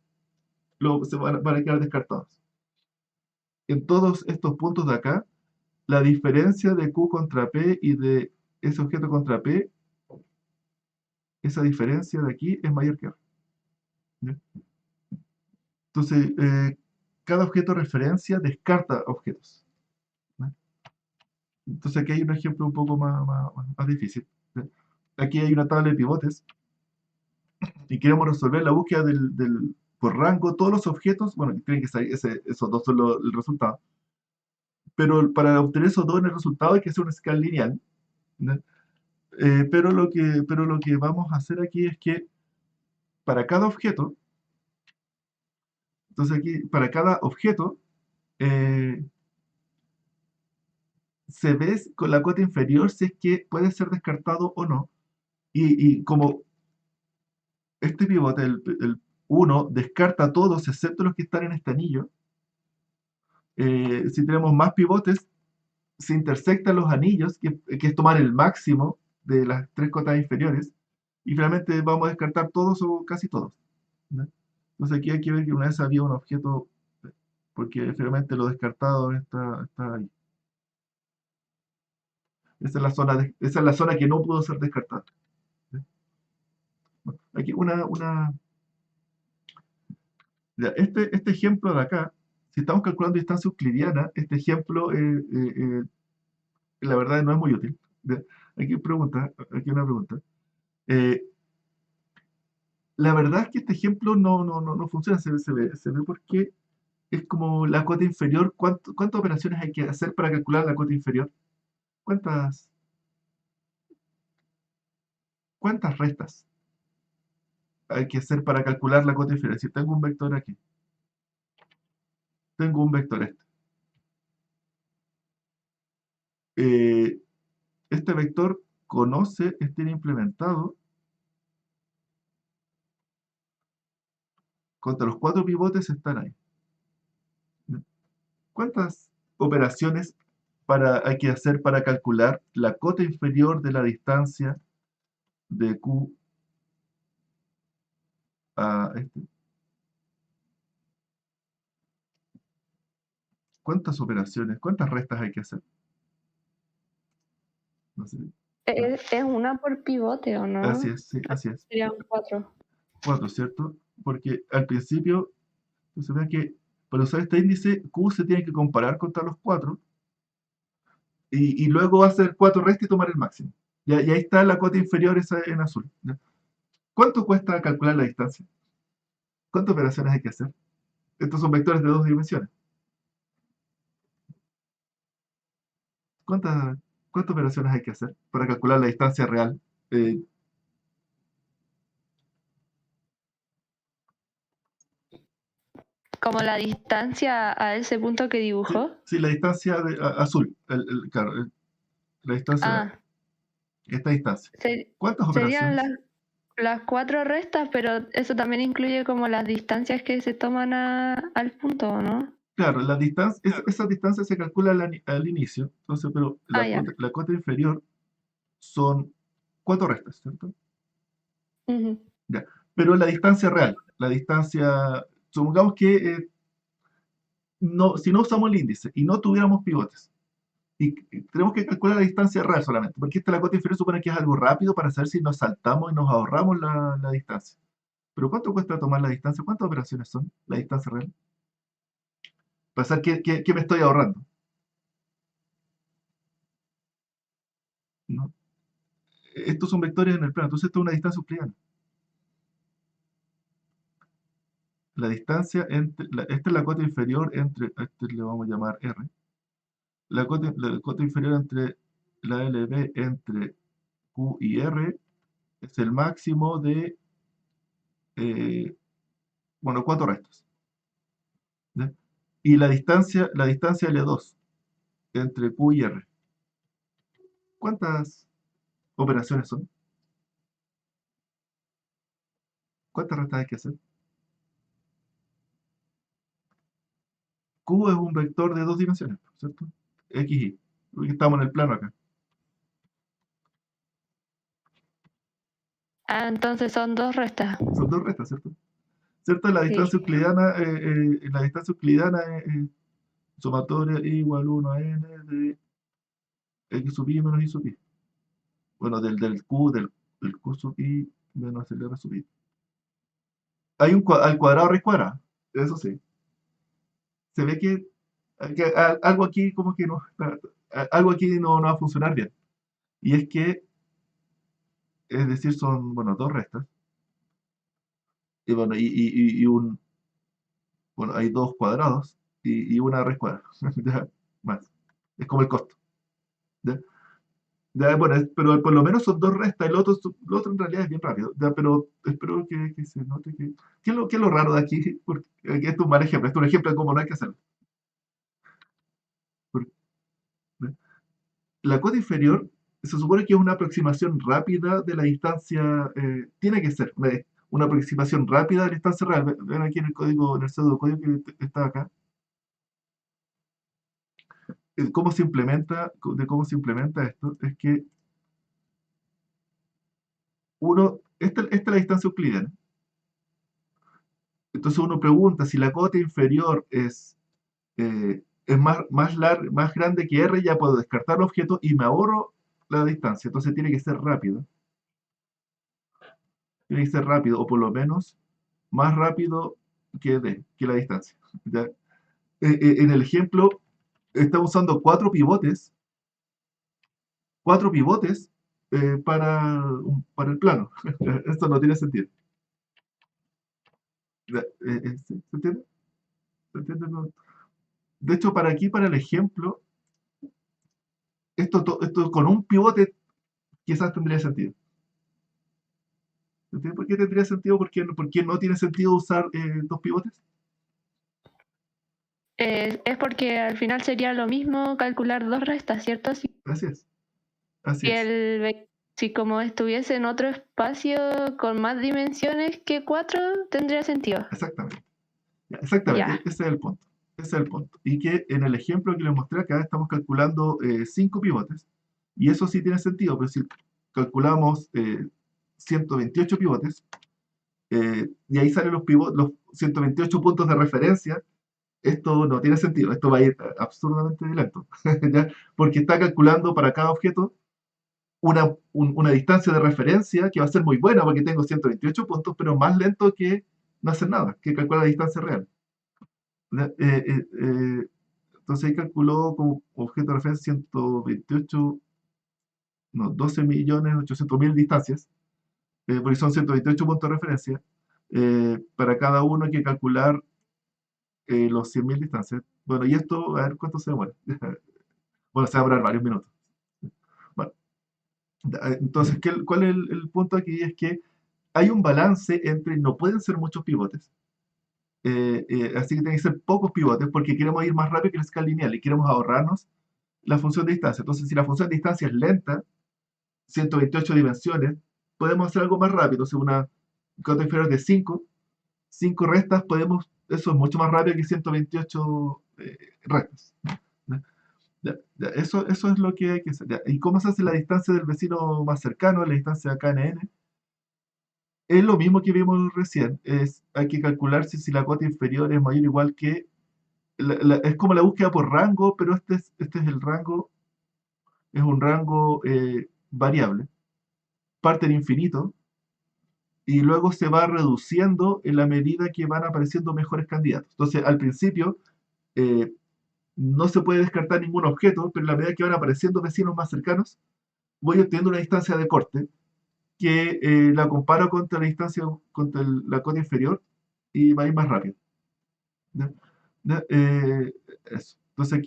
[SPEAKER 1] se van a quedar descartados. En todos estos puntos de acá, la diferencia de Q contra P y de ese objeto contra P, esa diferencia de aquí es mayor que R. ¿Ya? Entonces, cada objeto de referencia descarta objetos. ¿Ya? Entonces aquí hay un ejemplo un poco más difícil. ¿Ya? Aquí hay una tabla de pivotes y queremos resolver la búsqueda por rango, todos los objetos, bueno, tienen que salir, esos dos son el resultado, pero para obtener esos dos en el resultado hay que hacer una escala lineal. ¿Ya? Pero lo que vamos a hacer aquí es que para cada objeto, entonces aquí para cada objeto eh, se ve con la cota inferior si es que puede ser descartado o no. Y como este pivote, el 1, descarta a todos excepto los que están en este anillo, si tenemos más pivotes, se intersectan los anillos, que es tomar el máximo de las tres cotas inferiores, y finalmente vamos a descartar todos o casi todos. ¿No? Entonces aquí hay que ver que una vez había un objeto, porque finalmente lo descartado está ahí. Esa es la zona que no pudo ser descartada. ¿Sí? Bueno, aquí ya, este ejemplo de acá, si estamos calculando distancia euclidiana, este ejemplo, la verdad no es muy útil. Ya, aquí una pregunta. Eh, la verdad es que este ejemplo no funciona, se ve porque es como la cota inferior. ¿Cuántas operaciones hay que hacer para calcular la cota inferior? ¿Cuántas, cuántas restas hay que hacer para calcular la cota inferior? Si tengo un vector aquí, tengo un vector Eh, este vector tiene implementado contra los cuatro pivotes están ahí. ¿Cuántas operaciones hay que hacer para calcular la cota inferior de la distancia de Q a este? ¿Cuántas operaciones, cuántas restas hay que hacer? No sé.
[SPEAKER 2] Es una por pivote, ¿o
[SPEAKER 1] Así
[SPEAKER 2] no?
[SPEAKER 1] es, sí, así es.
[SPEAKER 2] Serían 4.
[SPEAKER 1] Cuatro, ¿cierto? Porque al principio, se ve que para usar este índice, Q se tiene que comparar contra los cuatro, y luego hacer cuatro restas y tomar el máximo. Y ahí está la cota inferior esa en azul. ¿Ya? ¿Cuánto cuesta calcular la distancia? ¿Cuántas operaciones hay que hacer? Estos son vectores de dos dimensiones. ¿Cuántas, cuántas operaciones hay que hacer para calcular la distancia real? Eh,
[SPEAKER 2] Como la distancia a ese punto que
[SPEAKER 1] sí,
[SPEAKER 2] dibujó.
[SPEAKER 1] sí, la distancia azul, claro, la distancia,
[SPEAKER 2] Ah,
[SPEAKER 1] esta distancia.
[SPEAKER 2] se-
[SPEAKER 1] ¿Cuántas
[SPEAKER 2] serían
[SPEAKER 1] operaciones?
[SPEAKER 2] las cuatro restas, pero eso también incluye como las distancias que se toman al punto, ¿o no?
[SPEAKER 1] Claro, la distancia, esa distancia se calcula al inicio, entonces, pero
[SPEAKER 2] Ah, ya.
[SPEAKER 1] la cota inferior son cuatro restas, ¿cierto?
[SPEAKER 2] Ujú.
[SPEAKER 1] Ya. Pero la distancia real, la distancia, supongamos que no, si no usamos el índice y no tuviéramos pivotes, y tenemos que calcular la distancia real solamente, porque esta la cota inferior supone que es algo rápido para saber si nos saltamos y nos ahorramos la distancia. Pero ¿cuánto cuesta tomar la distancia? ¿Cuántas operaciones son la distancia real? Para saber qué me estoy ahorrando, ¿no? Estos son vectores en el plano, entonces esto es una distancia euclidiana. La distancia entre, esta es la cota inferior entre, a este le vamos a llamar R, la cota inferior entre la LB entre Q y R es el máximo de, eh, bueno, cuatro restas. ¿Ya? Y la distancia L2 entre Q y R, ¿cuántas operaciones son? ¿Cuántas restas hay que hacer? Q es un vector de dos dimensiones, ¿cierto? X, Y. Porque estamos en el plano acá.
[SPEAKER 2] Ah, entonces son dos restas.
[SPEAKER 1] Son dos restas, ¿cierto? ¿Cierto?
[SPEAKER 2] Sí.
[SPEAKER 1] La distancia euclidiana es sumatoria igual 1 a n de x sub i menos y sub i. Bueno, del q sub i menos el r sub i. Hay al cuadrado raíz cuadrada, eso sí. Se ve que algo aquí como que no, algo aquí no va a funcionar bien. Y es que, es decir, son, bueno, dos restas. Y bueno, bueno, hay dos cuadrados y una raíz cuadrada. ¿Ya? Más. Es como el costo. ¿Ya? Ya, bueno, pero por lo menos son dos restas, el otro en realidad es bien rápido, ya, pero espero que se note que... qué es lo raro de aquí? Porque aquí es un mal ejemplo, es un ejemplo de cómo no hay que hacerlo. Porque, la cota inferior se supone que es una aproximación rápida de la distancia, tiene que ser una aproximación rápida de la distancia real. Ven aquí en el código, en el pseudocódigo que está acá. ¿Cómo se implementa, de cómo se implementa esto? Es que esta es la distancia euclidiana. Entonces uno pregunta si la cota inferior es más grande que R, ya puedo descartar el objeto y me ahorro la distancia. Entonces tiene que ser rápido. Tiene que ser rápido, o por lo menos más rápido que la distancia. ¿Ya? En el ejemplo, estamos usando cuatro pivotes para el plano. Esto no tiene sentido. ¿Ya? ¿Se entiende? ¿Se entiende? No. De hecho, para el ejemplo, esto con un pivote quizás tendría sentido. ¿Entiendes por qué tendría sentido? Por qué no tiene sentido usar dos pivotes?
[SPEAKER 2] Es porque al final sería lo mismo calcular dos restas, ¿cierto? Si,
[SPEAKER 1] Así es, así
[SPEAKER 2] si
[SPEAKER 1] es,
[SPEAKER 2] si como estuviese en otro espacio con más dimensiones que cuatro, tendría sentido.
[SPEAKER 1] exactamente. Ya, exactamente,
[SPEAKER 2] Ya.
[SPEAKER 1] ese es el punto. Ese es el punto. Y que en el ejemplo que les mostré acá estamos calculando cinco pivotes. Y eso sí tiene sentido, pero si calculamos 128 pivotes, y ahí salen los 128 puntos de referencia, esto no tiene sentido, esto va a ir absurdamente lento, ¿ya? Porque está calculando para cada objeto una distancia de referencia que va a ser muy buena porque tengo 128 puntos, pero más lento que no hacer nada, que calcular la distancia real. ¿Ya? Entonces ahí calculó como objeto de referencia 128, no, 12.800.000 distancias, porque son 128 puntos de referencia, Para cada uno hay que calcular los 100.000 distancias. Bueno, y esto, a ver cuánto se demora. Bueno, se va a demorar varios minutos. Bueno, entonces, ¿cuál es el punto aquí? Es que hay un balance entre, no pueden ser muchos pivotes, así que tienen que ser pocos pivotes porque queremos ir más rápido que la escala lineal y queremos ahorrarnos la función de distancia. Entonces, si la función de distancia es lenta, 128 dimensiones, podemos hacer algo más rápido. Si una cota inferior de 5 restas, eso es mucho más rápido que 128 restas. Eso es lo que hay que hacer. Ya. ¿Y cómo se hace la distancia del vecino más cercano, la distancia KNN? Es lo mismo que vimos recién. Hay que calcular si la cota inferior es mayor o igual que... es como la búsqueda por rango, pero este es el rango, es un rango variable. Parte en infinito y luego se va reduciendo en la medida que van apareciendo mejores candidatos. Entonces, al principio, eh, no se puede descartar ningún objeto, pero en la medida que van apareciendo vecinos más cercanos, voy obteniendo una distancia de corte que la comparo contra la distancia, contra la cota inferior y va a ir más rápido. ¿Ya? ¿Ya? Eso. Entonces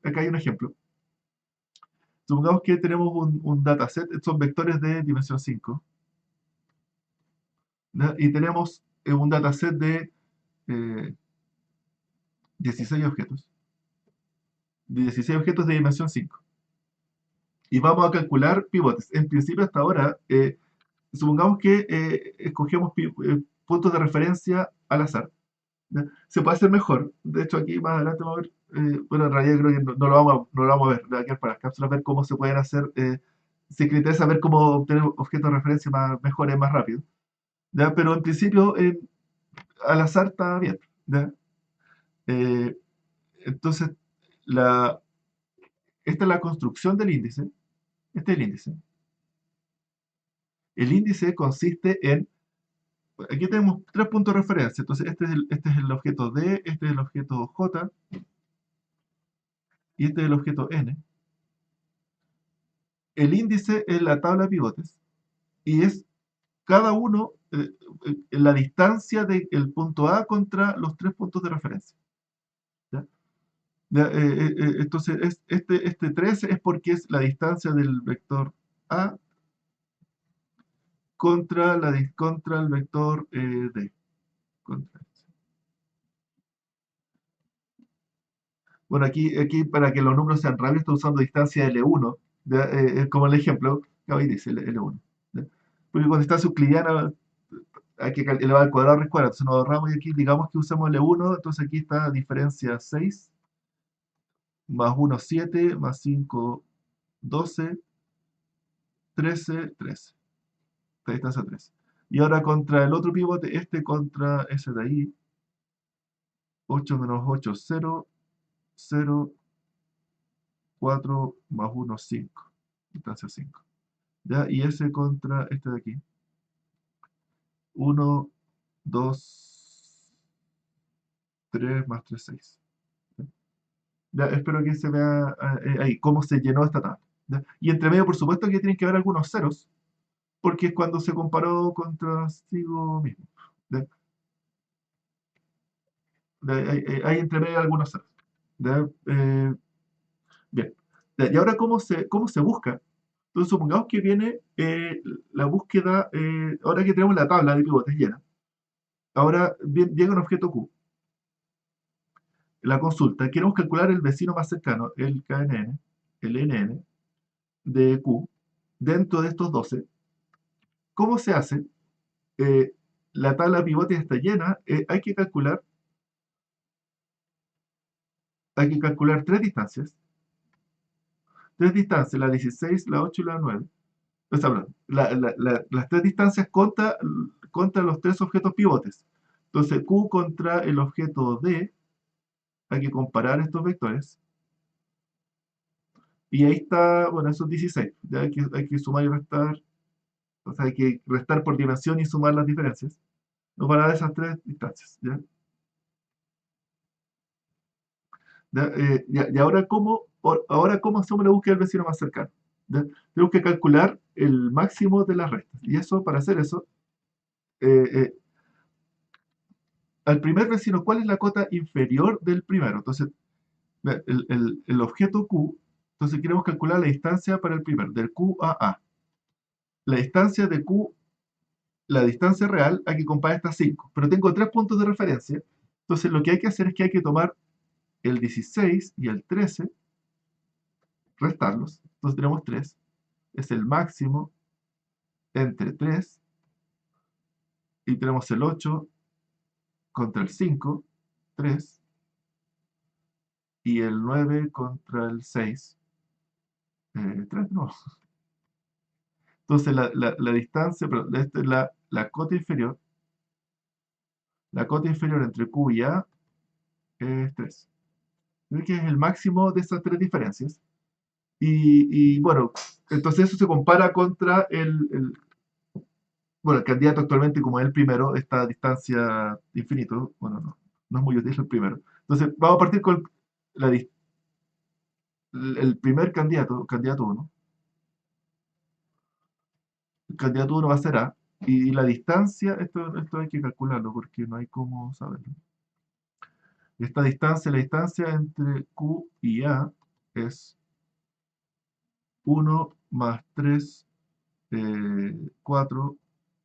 [SPEAKER 1] acá hay un ejemplo. Supongamos que tenemos un dataset, son vectores de dimensión 5, ¿ya? Y tenemos un dataset de eh, 16 objetos, de 16 objetos de dimensión 5. Y vamos a calcular pivotes. En principio, hasta ahora, supongamos que escogemos puntos de referencia al azar. ¿Ya? Se puede hacer mejor. De hecho, aquí más adelante vamos a ver, bueno, en realidad creo que no lo vamos a ver, lo voy a quedar para las cápsulas, ver cómo se pueden hacer, si es que interesa ver cómo obtener objetos de referencia mejores, más rápido. ¿Ya? Pero en principio, al azar está bien. ¿Ya? Eh, entonces, la, esta es la construcción del índice. Este es el índice. El índice consiste en, aquí tenemos 3 puntos de referencia. Entonces, este es el objeto D, este es el objeto J y este es el objeto N. El índice es la tabla de pivotes y es cada uno la distancia del punto A contra los 3 puntos de referencia. ¿Ya? Entonces, este 3 es porque es la distancia del vector A contra el vector D. Contra. Bueno, aquí para que los números sean rápidos, estoy usando distancia L1, ¿ya? Como el ejemplo que hoy dice L1. ¿Ya? Porque con distancia euclidiana hay que elevar al cuadrado raíz cuadrada, entonces nos ahorramos y aquí digamos que usamos L1, entonces aquí está diferencia 6, más 1, 7, más 5, 12, 13, 13. Esta distancia 13. Y ahora contra el otro pivote, contra ese de ahí, 8 menos 8, 0, 0, 4 más 1, 5. Distancia 5. ¿Ya? Y ese contra este de aquí. 1, 2, 3 más 3, 6. Ya, espero que se vea ahí cómo se llenó esta tabla. ¿Ya? Y entre medio, por supuesto, que tienen que haber algunos ceros, porque es cuando se comparó contra consigo mismo. ¿Ya? Hay entre medio algunos ceros. ¿Ya? Bien. ¿Ya? Y ahora, ¿cómo se busca? Entonces, supongamos que viene la búsqueda, ahora que tenemos la tabla de pivotes llena, ahora llega un objeto Q. La consulta, queremos calcular el vecino más cercano, el KNN, el NN, de Q, dentro de estos 12. ¿Cómo se hace? Eh, la tabla de pivotes está llena, hay que calcular 3 distancias, la 16, la 8 y la 9. O sea, perdón, las 3 distancias contra los 3 objetos pivotes. Entonces, Q contra el objeto D, hay que comparar estos vectores. Y ahí está, bueno, esos 16. Ya hay que sumar y restar. O sea, hay que restar por dimensión y sumar las diferencias. Nos van a dar esas 3 distancias. ¿Ya? ¿Ya? Y ahora, ¿cómo hacemos la búsqueda del vecino más cercano? ¿Ya? Tenemos que calcular el máximo de las restas. Y eso, para hacer eso, eh, eh, al primer vecino, ¿cuál es la cota inferior del primero? Entonces, el objeto Q, entonces queremos calcular la distancia para el primero, del Q a A. La distancia de Q, la distancia real, hay que comparar estas 5, pero tengo 3 puntos de referencia. Entonces, lo que hay que hacer es que hay que tomar el 16 y el 13, restarlos. Entonces, tenemos 3. Es el máximo entre 3, y tenemos el 8 contra el 5, 3, y el 9 contra el 6, 3, no. Entonces la distancia, perdón, esta es la cota inferior. La cota inferior entre Q y A es 3. ¿Ves que es el máximo de esas 3 diferencias? Y bueno, entonces eso se compara contra bueno, el candidato actualmente, como es el primero, está a distancia de infinito. Bueno, no es muy útil el primero. Entonces vamos a partir con la, el primer candidato, candidato 1. El candidato 1 va a ser A. Y la distancia, esto hay que calcularlo porque no hay cómo saberlo. Esta distancia, la distancia entre Q y A es 1 más 3, 4,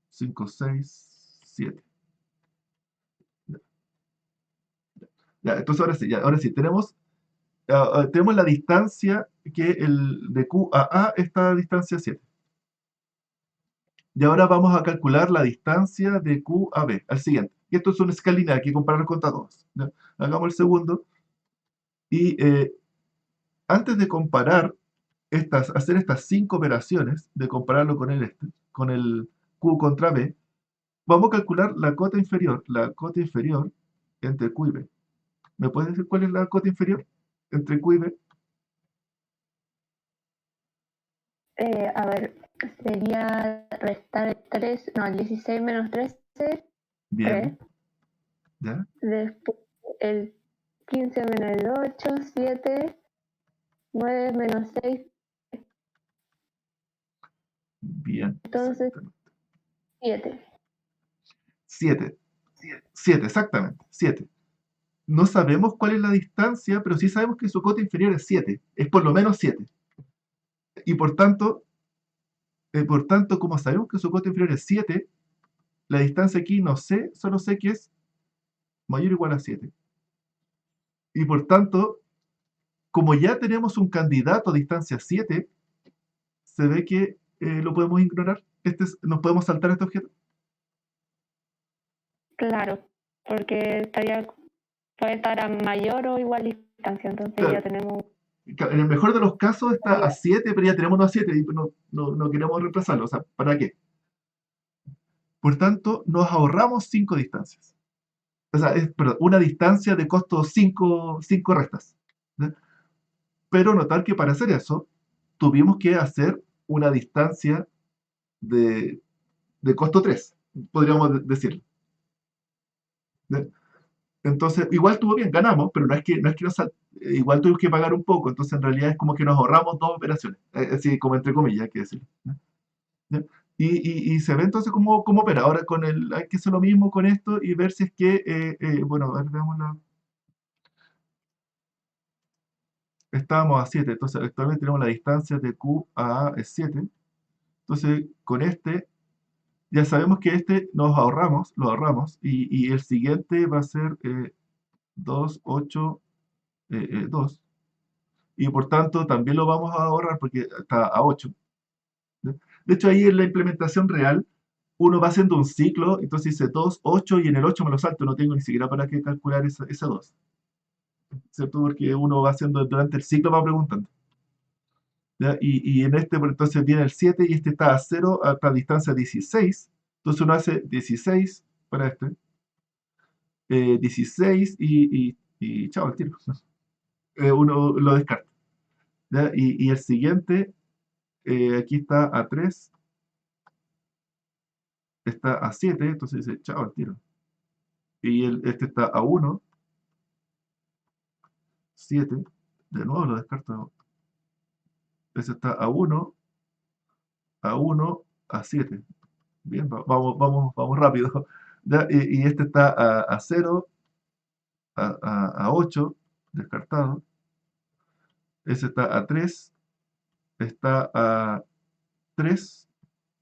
[SPEAKER 1] 5, 6, 7. Ya, entonces ahora sí, tenemos la distancia que el de Q a A está a distancia 7. Y ahora vamos a calcular la distancia de Q a B, al siguiente. Y esto es una escala lineal, hay que compararlo contra todos. ¿Ya? Hagamos el segundo. Y antes de comparar hacer estas 5 operaciones, de compararlo con el Q contra B, vamos a calcular la cota inferior entre Q y B. ¿Me puedes decir cuál es la cota inferior entre Q y B?
[SPEAKER 2] A ver, sería restar el 3, no, el 16 menos 13, 3.
[SPEAKER 1] Bien, ¿ya?
[SPEAKER 2] Después el 15 menos el 8, 7. 9 menos 6,
[SPEAKER 1] Bien,
[SPEAKER 2] entonces
[SPEAKER 1] exactamente.
[SPEAKER 2] 7.
[SPEAKER 1] 7, 7, exactamente, 7. No sabemos cuál es la distancia, pero sí sabemos que su cota inferior es 7, es por lo menos 7. Y por tanto, como sabemos que su cota inferior es 7, la distancia aquí no sé, solo sé que es mayor o igual a 7. Y por tanto, como ya tenemos un candidato a distancia 7, se ve que lo podemos ignorar. Nos podemos saltar este objeto.
[SPEAKER 2] Claro, porque puede estar a mayor o igual distancia, entonces ya
[SPEAKER 1] Claro,
[SPEAKER 2] tenemos
[SPEAKER 1] en el mejor de los casos está a
[SPEAKER 2] salida.
[SPEAKER 1] 7, pero ya tenemos uno a 7 y no queremos reemplazarlo. O sea, ¿para qué? Por tanto, nos ahorramos 5 distancias. O sea, perdón, una distancia de costo 5 restas. ¿Ya? Pero notar que para hacer eso, tuvimos que hacer una distancia de, de costo 3, podríamos decirlo. ¿Ya? Entonces, igual estuvo bien, ganamos, pero no es que igual tuvimos que pagar un poco, entonces en realidad es como que nos ahorramos 2 operaciones, así como entre comillas, hay que decirlo. ¿Ya? ¿Ya? Y se ve entonces cómo opera. Ahora hay que hacer lo mismo con esto y ver si es que, bueno, a ver, veamos estábamos a 7, entonces actualmente tenemos la distancia de Q a A es 7. Entonces, con este, ya sabemos que lo ahorramos, y el siguiente va a ser 2, 8, 2. Y por tanto, también lo vamos a ahorrar porque está a 8. ¿Ya? De hecho, ahí en la implementación real, uno va haciendo un ciclo, entonces dice 2, 8, y en el 8 me lo salto, no tengo ni siquiera para qué calcular ese 2. ¿Cierto? Porque uno va haciendo durante el ciclo, va preguntando. ¿Ya? Y en este, pues, entonces viene el 7 y este está a 0 hasta distancia 16. Entonces uno hace 16 para este, 16 y chao, el tiro. Uno lo descarta. ¿Ya? Y el siguiente, aquí está a 3, está a 7, entonces dice chao, el tiro. Y este está a 1, 7, de nuevo lo descarto. Este está a 1, a 1, a 7. Bien, vamos rápido. ¿Ya? Y este está a 0, a 8, descartado. Ese está a 3, está a 3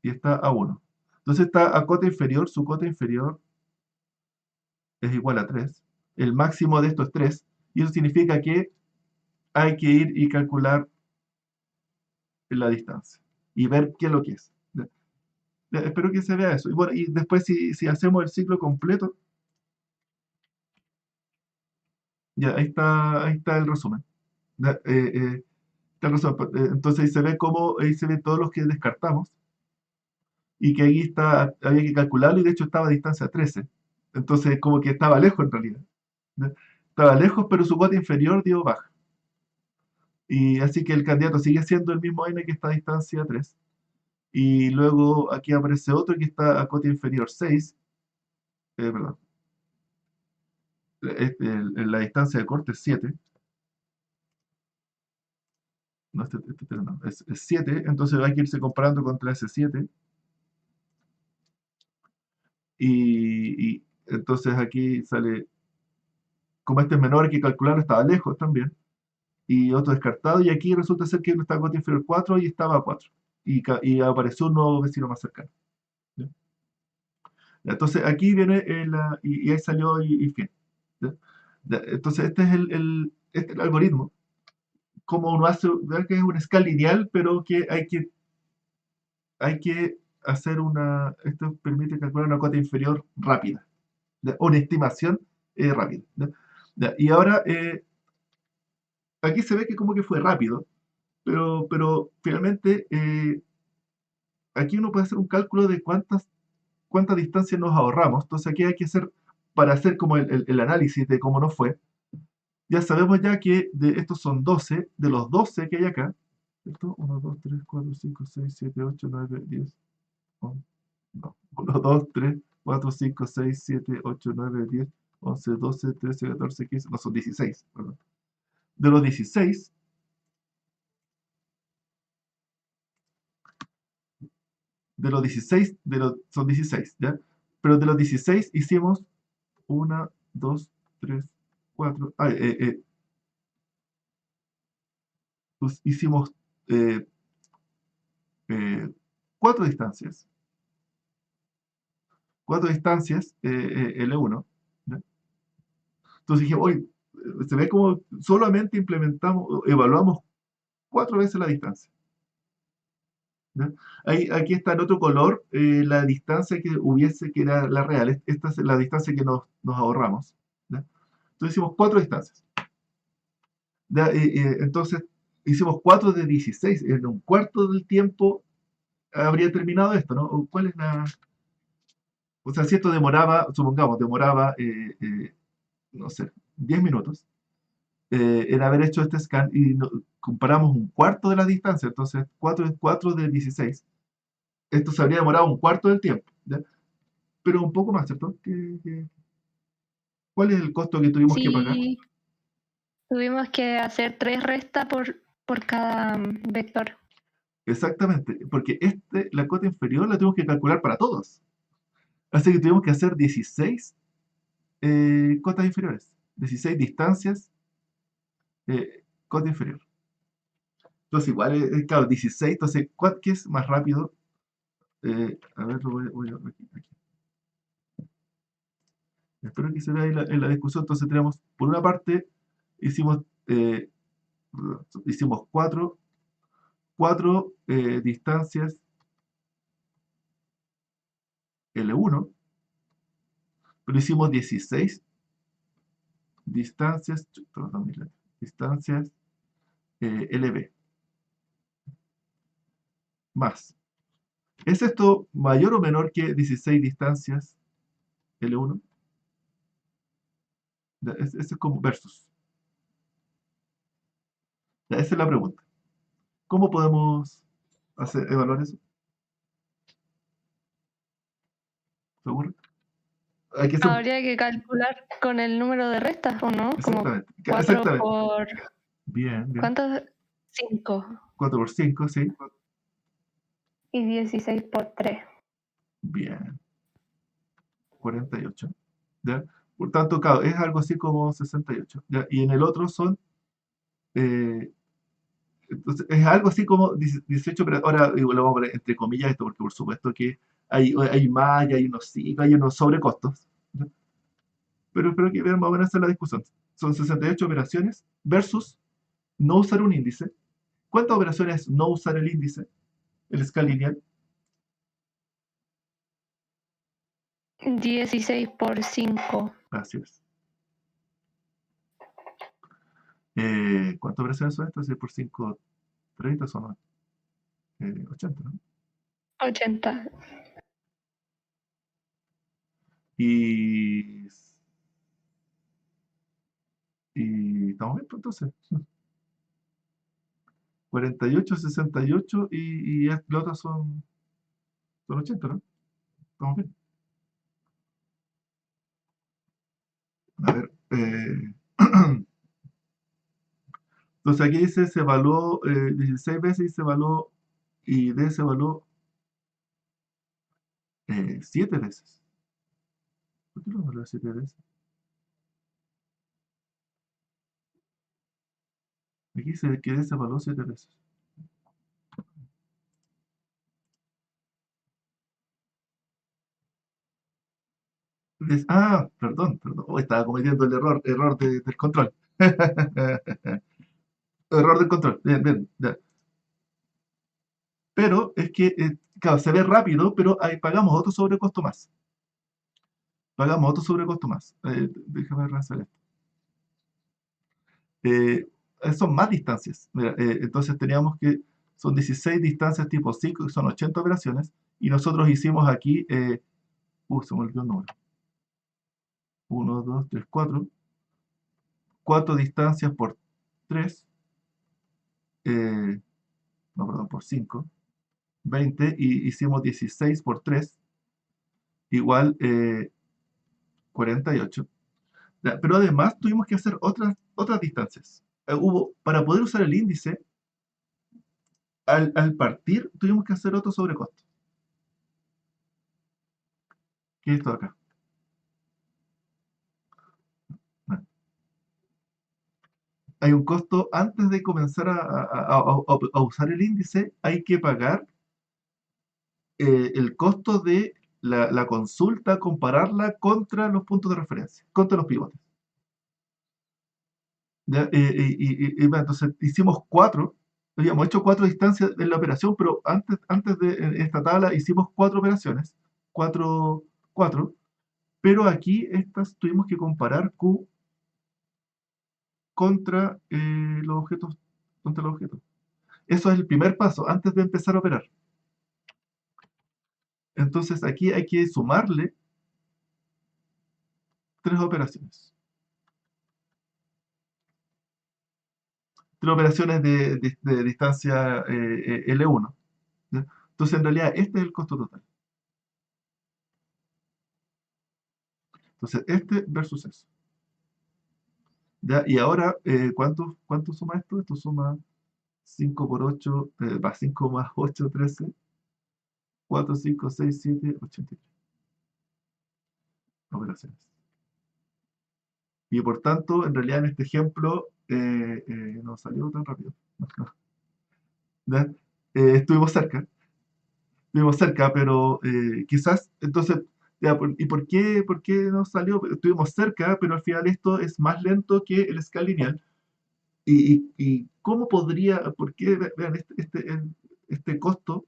[SPEAKER 1] y está a 1. Entonces está a cota inferior, su cota inferior es igual a 3. El máximo de esto es 3. Y eso significa que hay que ir y calcular la distancia y ver qué es lo que es. Espero que se vea eso. Y bueno, y después si hacemos el ciclo completo, ya ahí está el resumen. Ya, está el resumen. Entonces ahí se ve todos los que descartamos y que ahí había que calcularlo y de hecho estaba a distancia 13. Entonces como que estaba lejos en realidad. ¿Ya? Estaba lejos, pero su cuota inferior dio baja. Y así que el candidato sigue siendo el mismo n que está a distancia 3. Y luego aquí aparece otro que está a cota inferior 6. Perdón. La distancia de corte es 7. No, no, es 7. Entonces hay que irse comparando contra ese 7. Y entonces aquí sale, como este es menor, hay que calcularlo, estaba lejos también. Y otro descartado. Y aquí resulta ser que uno está a cota inferior 4 y estaba a 4. Y apareció un nuevo vecino más cercano. ¿Ya? Entonces aquí viene y ahí salió y fin. ¿Ya? Entonces este es este es el algoritmo. Como uno hace, ¿verdad? Que es una escala lineal, pero que hay que hacer esto permite calcular una cota inferior rápida, ¿ya? Una estimación rápida. ¿Ya? ¿Ya? Y ahora aquí se ve que como que fue rápido, pero finalmente aquí uno puede hacer un cálculo de cuánta distancia nos ahorramos. Entonces aquí hay que hacer, para hacer como el análisis de cómo nos fue, ya sabemos ya que estos son 12, de los 12 que hay acá, ¿cierto? 1, 2, 3, 4, 5, 6, 7, 8, 9, 10, 11, no, 1, 2, 3, 4, 5, 6, 7, 8, 9, 10, 11, 12, 13, 14, 15, no, son 16, perdón. De los 16, son 16, ¿ya? Pero de los 16 hicimos 1, 2, 3, 4, pues hicimos eh, eh, 4 distancias. 4 distancias L1. ¿Ya? Entonces dije, hoy se ve como solamente evaluamos 4 veces la distancia. ¿Ya? Aquí está en otro color la distancia que hubiese, que era la real. Esta es la distancia que nos ahorramos. ¿Ya? Entonces hicimos 4 distancias. ¿Ya? Entonces hicimos 4 de 16. En un cuarto del tiempo habría terminado esto, ¿no? ¿Cuál es la...? O sea, si esto demoraba, supongamos, no sé, 10 minutos en haber hecho este scan y comparamos un cuarto de la distancia, entonces 4 de 16. Esto se habría demorado un cuarto del tiempo, ¿ya? Pero un poco más, ¿cierto? ¿Cuál es el costo que tuvimos que pagar?
[SPEAKER 2] Sí, tuvimos que hacer 3 restas por cada vector.
[SPEAKER 1] Exactamente, porque la cuota inferior la tuvimos que calcular para todos. Así que tuvimos que hacer 16 cotas inferiores, 16 distancias, cota inferior. Entonces, igual, claro, 16, entonces, ¿qué es más rápido? A ver, lo voy a aquí. Espero que se vea ahí en la discusión. Entonces, tenemos, por una parte, hicimos, eh, hicimos cuatro distancias L1, pero hicimos 16 distancias, perdón, distancias LB, más. ¿Es esto mayor o menor que 16 distancias L1? Ese es como versus. Ya, esa es la pregunta. ¿Cómo podemos evaluar eso? ¿Seguro? Hay que hacer,
[SPEAKER 2] Habría que calcular con el número de restas, ¿o no? Como
[SPEAKER 1] exactamente,
[SPEAKER 2] 4
[SPEAKER 1] exactamente.
[SPEAKER 2] por...
[SPEAKER 1] Bien, bien.
[SPEAKER 2] ¿Cuántos? 5.
[SPEAKER 1] 4 por 5, sí.
[SPEAKER 2] Y 16 por 3.
[SPEAKER 1] Bien, 48. ¿Ya? Por tanto, claro, es algo así como 68. ¿Ya? Y en el otro son, eh, entonces, es algo así como 18, pero ahora lo vamos a poner entre comillas esto, porque por supuesto que hay más, y hay unos sí, hay unos sobrecostos. ¿Ya? Pero espero que vean más o menos esa es la discusión. Son 68 operaciones versus no usar un índice. ¿Cuántas operaciones es no usar el índice, el scan lineal?
[SPEAKER 2] 16 por 5.
[SPEAKER 1] Así es. ¿Cuántas operaciones son estas? 6 por 5, 30 son 80, ¿no?
[SPEAKER 2] 80.
[SPEAKER 1] Y, y estamos bien, pues, entonces. 48, 68 y los otros son 80, ¿no? Estamos bien. A ver. Entonces aquí dice se evaluó 16 veces y se evaluó y D se evaluó 7 veces. ¿Por qué lo evaluó 7 veces? Aquí dice que D se evaluó 7 veces. Perdón. Oh, estaba cometiendo el error del control. Error del control. Bien, bien. Ya. Pero es que, claro, se ve rápido, pero ahí pagamos otro sobrecosto más. Pagamos otro sobrecosto más. Déjame rehacer esto. Son más distancias. Mira, entonces teníamos que, son 16 distancias tipo 5, que son 80 operaciones, y nosotros hicimos aquí, se me olvidó el número. 1, 2, 3, 4. 4 distancias por 3, no, perdón, por 5, 20, y hicimos 16 por 3, igual 48. Ya, pero además tuvimos que hacer otras distancias. Para poder usar el índice, al partir tuvimos que hacer otro sobrecosto. ¿Qué es esto de acá? Bueno, hay un costo antes de comenzar a usar el índice, hay que pagar el costo de la consulta, compararla contra los puntos de referencia, contra los pivotes. ¿Ya? Bueno, entonces hicimos 4, habíamos hecho 4 distancias en la operación, pero antes de esta tabla hicimos 4 operaciones, 4, 4, pero aquí estas tuvimos que comparar Q contra los objetos, contra los objetos. Eso es el primer paso, antes de empezar a operar. Entonces aquí hay que sumarle 3 operaciones. 3 operaciones de distancia L1. ¿Ya? Entonces en realidad este es el costo total. Entonces este versus eso. ¿Ya? Y ahora, ¿cuánto suma esto? Esto suma 5 por 8, 5 más 8, 13, 4, 5, 6, 7, 83 operaciones. Y por tanto, en realidad en este ejemplo, no salió tan rápido. ¿Ya? Estuvimos cerca, pero quizás, entonces, ya, ¿y por qué no salió? Estuvimos cerca, pero al final esto es más lento que el scan lineal. ¿Y cómo podría, por qué, vean, este costo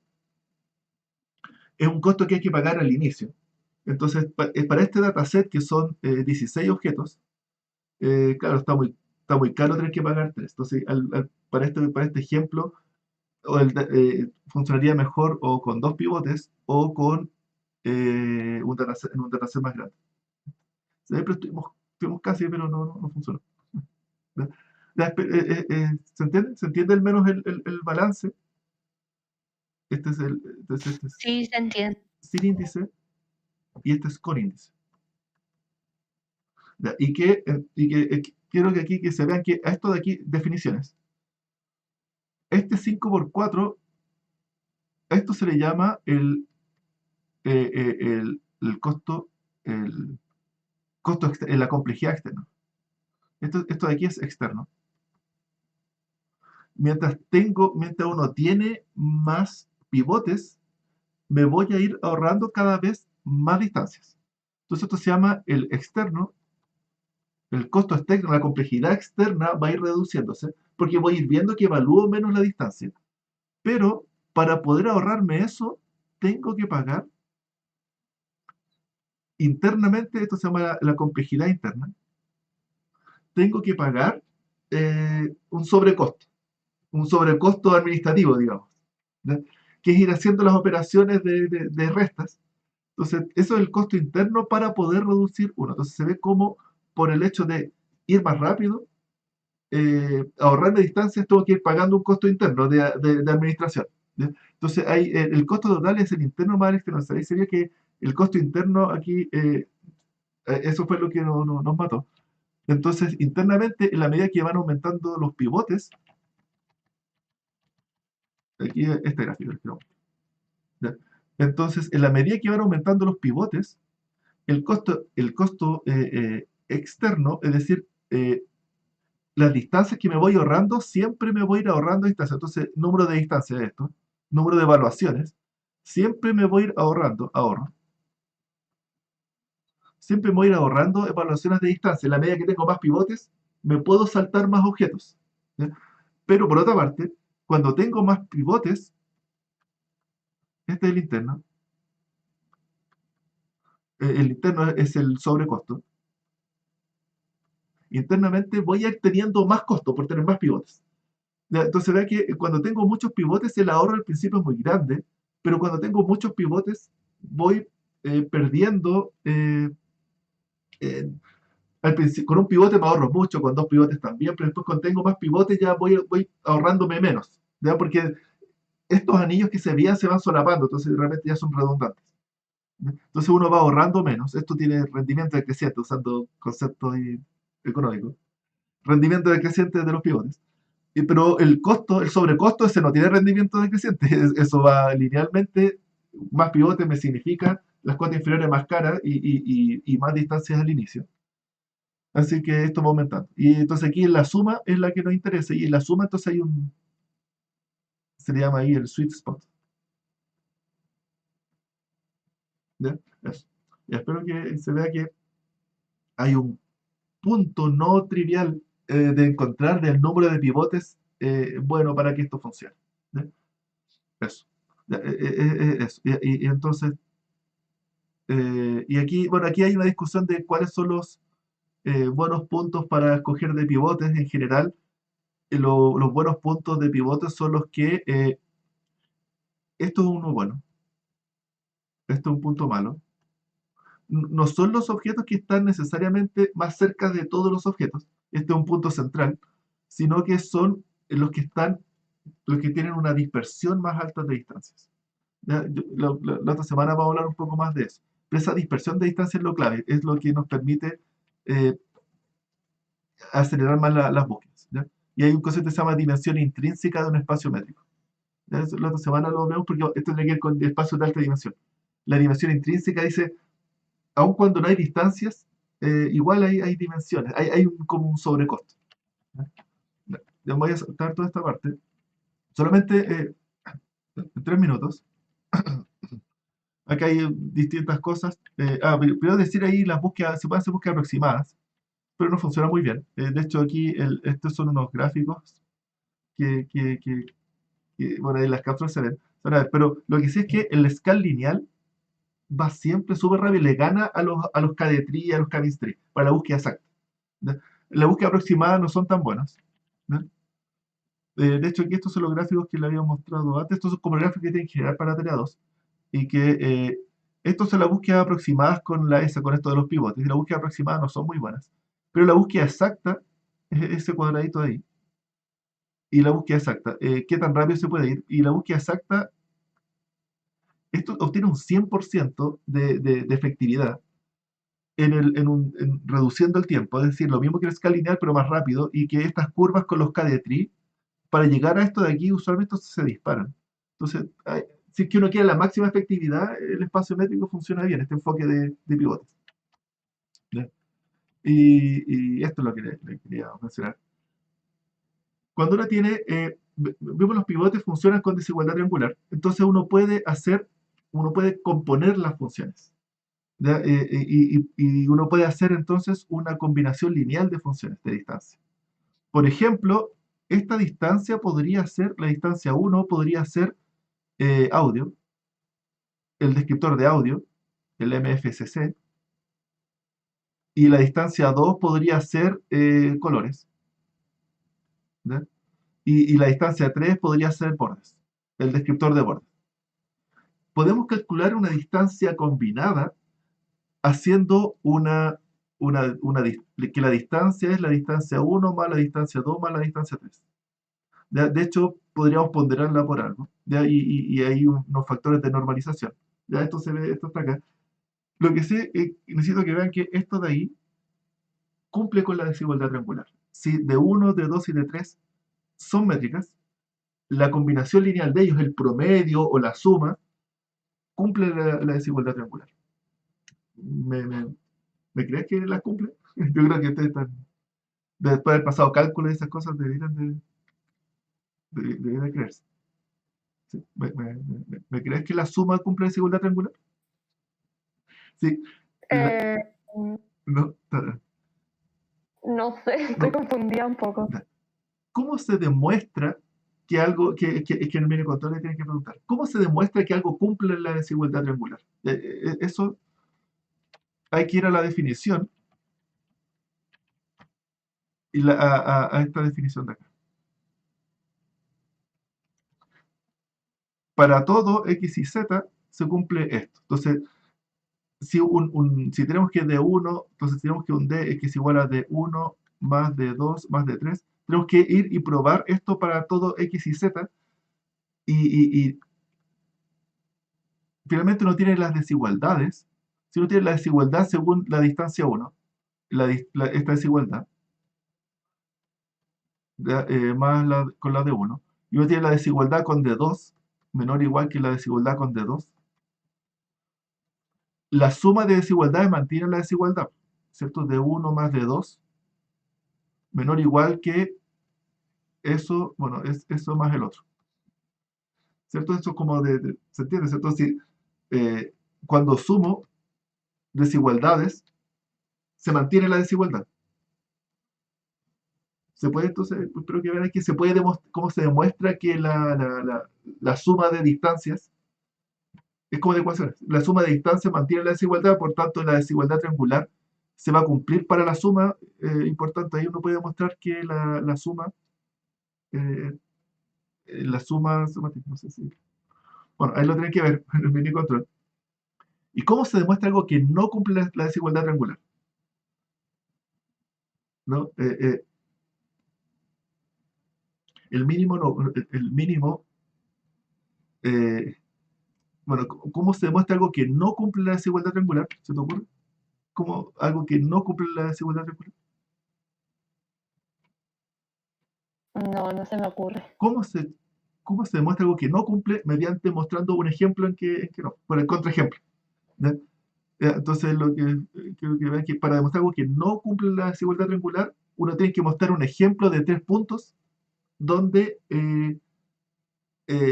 [SPEAKER 1] es un costo que hay que pagar al inicio? Entonces, para este dataset, que son 16 objetos, claro, está muy caro tener que pagar 3. Entonces, para este ejemplo, funcionaría mejor o con 2 pivotes o con un dataset más grande. Siempre estuvimos casi, pero no funcionó. ¿Ya? ¿Se entiende? ¿Se entiende al menos el balance? Este es
[SPEAKER 2] Sí, se entiende.
[SPEAKER 1] sin índice y este es con índice. ¿Ya? Y que quiero que aquí que se vean que a esto de aquí, definiciones. Este 5 por 4, a esto se le llama el costo, la complejidad externa. Esto de aquí es externo. Mientras uno tiene más pivotes, me voy a ir ahorrando cada vez más distancias. Entonces esto se llama el externo. El costo externo, la complejidad externa va a ir reduciéndose, porque voy a ir viendo que evalúo menos la distancia. Pero para poder ahorrarme eso, tengo que pagar internamente, esto se llama la complejidad interna, tengo que pagar un sobrecosto administrativo, digamos, ¿ya? Que es ir haciendo las operaciones de restas. Entonces, eso es el costo interno para poder reducir uno. Entonces, se ve como por el hecho de ir más rápido, ahorrarme distancias, tengo que ir pagando un costo interno de administración, ¿ya? Entonces, el costo total es el interno más el externo. O sea, ahí sería que el costo interno aquí, eso fue lo que nos mató. Entonces, internamente, en la medida que van aumentando los pivotes, aquí este gráfico, ¿ya? Entonces, en la medida que van aumentando los pivotes, el costo externo, es decir, las distancias que me voy ahorrando, siempre me voy a ir ahorrando distancias. Entonces, número de distancias de esto, número de evaluaciones, siempre me voy a ir ahorro. Siempre me voy a ir ahorrando evaluaciones de distancia. En la medida que tengo más pivotes, me puedo saltar más objetos, ¿ya? Pero por otra parte, cuando tengo más pivotes, este es el interno es el sobrecosto. Internamente voy a ir teniendo más costo por tener más pivotes. Entonces vea que cuando tengo muchos pivotes el ahorro al principio es muy grande, pero cuando tengo muchos pivotes voy perdiendo, eh, con un pivote me ahorro mucho, con dos pivotes también, pero después cuando tengo más pivotes ya voy ahorrándome menos, ¿ya? Porque estos anillos que se veían se van solapando, entonces de repente ya son redundantes, ¿ya? Entonces uno va ahorrando menos. Esto tiene rendimiento decreciente, usando conceptos económicos. Rendimiento decreciente de los pivotes. Pero el sobrecosto, ese no tiene rendimiento decreciente. Eso va linealmente. Más pivotes me significa las cuotas inferiores más caras y más distancias al inicio. Así que esto va aumentando. Y entonces aquí la suma es la que nos interesa. Y en la suma entonces se le llama ahí el sweet spot. ¿Ya? Eso. Y espero que se vea que hay un punto no trivial de encontrar del número de pivotes bueno para que esto funcione, ¿ya? Eso. Ya, eso. Y entonces, y aquí, bueno, aquí hay una discusión de cuáles son los buenos puntos para escoger de pivotes en general. Los buenos puntos de pivotes son los que, esto es uno bueno, esto es un punto malo. No son los objetos que están necesariamente más cerca de todos los objetos, este es un punto central, sino que son los que tienen una dispersión más alta de distancias. ¿Ya? La otra semana vamos a hablar un poco más de eso. Pero esa dispersión de distancia es lo clave, es lo que nos permite eh, acelerar más las búsquedas, ¿ya? Y hay un concepto que se llama dimensión intrínseca de un espacio métrico. ¿Ya? Eso la otra semana lo vemos porque esto tiene que ver con el espacio de alta dimensión. La dimensión intrínseca dice, aun cuando no hay distancias, igual hay dimensiones, hay como un sobrecosto, ¿ya? Ya voy a saltar toda esta parte. Solamente en 3 minutos. Acá hay distintas cosas. Primero decir ahí las búsquedas, se pueden hacer búsquedas aproximadas, pero no funciona muy bien. De hecho, aquí estos son unos gráficos que, que, que, bueno, en las cápsulas se ven. Pero lo que sí es que el scan lineal va siempre súper rápido, le gana a los KD-tree y a los K-means-tree para la búsqueda exacta, ¿ya? La búsqueda aproximada no son tan buenas, ¿ya? De hecho, aquí estos son los gráficos que le había mostrado antes. Estos son como gráficos que tienen que generar para Tarea 2. Y que estos son las búsquedas aproximadas con con esto de los pivotes. Y las búsquedas aproximadas no son muy buenas. Pero la búsqueda exacta es ese cuadradito de ahí. Y la búsqueda exacta, qué tan rápido se puede ir. Y la búsqueda exacta, esto obtiene un 100% de efectividad reduciendo el tiempo. Es decir, lo mismo que el escala lineal, pero más rápido. Y que estas curvas con los KD-tree, para llegar a esto de aquí, usualmente se disparan. Entonces, si es que uno quiere la máxima efectividad, el espacio métrico funciona bien, este enfoque de pivotes. ¿Ya? Y esto es lo que le quería mencionar. Cuando uno tiene, vemos los pivotes funcionan con desigualdad triangular, entonces uno puede componer las funciones. ¿Ya? Y uno puede hacer entonces una combinación lineal de funciones de distancia. Por ejemplo, esta distancia podría ser, la distancia 1 podría ser audio, el descriptor de audio, el MFCC, y la distancia 2 podría ser colores, ¿ya? Y la distancia 3 podría ser bordes, el descriptor de bordes. Podemos calcular una distancia combinada haciendo que la distancia es la distancia 1 más la distancia 2 más la distancia 3. ¿Ya? De hecho, podríamos ponderarla por algo. ¿Ya? Y hay unos factores de normalización. ¿Ya? Esto se ve, esto está acá. Lo que sí, necesito que vean que esto de ahí cumple con la desigualdad triangular. Si de 1, de 2 y de 3 son métricas, la combinación lineal de ellos, el promedio o la suma, cumple la desigualdad triangular. ¿Me crees que las cumple? Yo creo que ustedes están, después de haber pasado cálculos y esas cosas, deberían creerse. ¿Sí? ¿Me crees que la suma cumple la desigualdad triangular? Sí.
[SPEAKER 2] Eh,
[SPEAKER 1] No,
[SPEAKER 2] no sé, estoy
[SPEAKER 1] no.
[SPEAKER 2] confundida un poco.
[SPEAKER 1] ¿Cómo se demuestra que algo, que en el mini control le tienen que preguntar, ¿cómo se demuestra que algo cumple la desigualdad triangular? Eso hay que ir a la definición y a esta definición de acá. Para todo x y z se cumple esto. Entonces, si tenemos que de 1, entonces tenemos que un d es igual a de 1 más de 2 más de 3. Tenemos que ir y probar esto para todo x y z. Y finalmente uno tiene las desigualdades. Si uno tiene la desigualdad según la distancia 1, esta desigualdad, más con la de 1, y uno tiene la desigualdad con d2 menor o igual que la desigualdad con d2, la suma de desigualdades mantiene la desigualdad, ¿cierto? De 1 más de 2 menor o igual que eso, bueno, es eso más el otro, ¿cierto? Eso es como ¿se entiende? ¿Cierto? Si, cuando sumo desigualdades, se mantiene la desigualdad. Se puede, entonces, espero que vean aquí, se puede cómo se demuestra que la suma de distancias es como de ecuaciones. La suma de distancias mantiene la desigualdad, por tanto, la desigualdad triangular se va a cumplir para la suma. Importante, ahí uno puede demostrar que eh, la suma, no sé si. Bueno, ahí lo tienen que ver en el mini control. ¿Y cómo se demuestra algo que no cumple la desigualdad triangular? ¿No? El mínimo, no, el mínimo, bueno, ¿cómo se demuestra algo que no cumple la desigualdad triangular? ¿Se te ocurre? ¿Cómo algo que no cumple la desigualdad triangular?
[SPEAKER 2] No, no se me ocurre.
[SPEAKER 1] ¿Cómo se demuestra algo que no cumple? Mediante mostrando un ejemplo en que no, por el contraejemplo. ¿Ya? Entonces, lo que quiero que vean es que para demostrar algo que no cumple la desigualdad triangular, uno tiene que mostrar un ejemplo de 3 puntos donde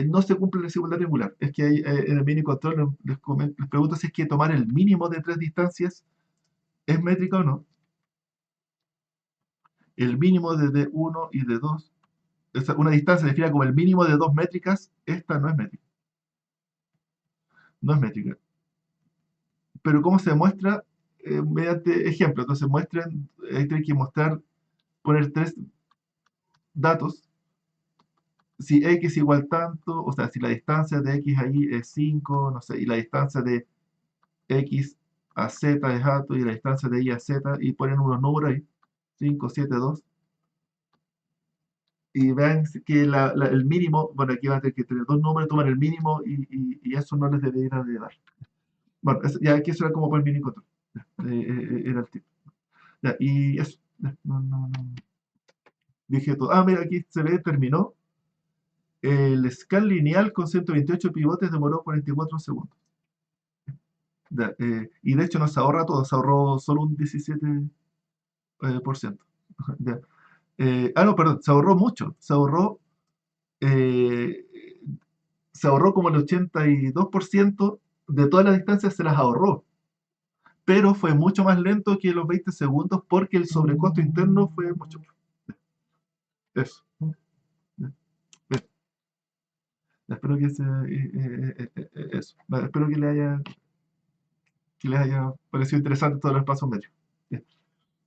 [SPEAKER 1] no se cumple la desigualdad triangular. Es que en el mini control les pregunto si es que tomar el mínimo de 3 distancias es métrica o no. El mínimo de 1 y de 2, una distancia definida como el mínimo de 2 métricas, esta no es métrica. No es métrica. Pero ¿cómo se demuestra? Mediante ejemplos. Entonces tienen que mostrar, poner 3 datos. Si x igual tanto, o sea, si la distancia de x ahí es 5, no sé, y la distancia de x a z es alto, y la distancia de y a z, y ponen unos números ahí, 5, 7, 2, y vean que el mínimo, bueno, aquí van a tener que tener 2 números, toman el mínimo, y eso no les debería de dar. Bueno, ya aquí eso era como para el mini control. Era el tipo. Ya, y eso. Ya, no. Dije todo. Ah, mira, aquí se ve, terminó. El scan lineal con 128 pivotes demoró 44 segundos. Y de hecho no se ahorra todo, se ahorró solo un 17%. Ya. No, perdón, se ahorró mucho. Eh, se ahorró como el 82% de todas las distancias se las ahorró. Pero fue mucho más lento que los 20 segundos porque el sobrecosto interno fue mucho. Eso. Bien. Espero que eso. Espero que les haya parecido interesante todo el espacio medio. Bien.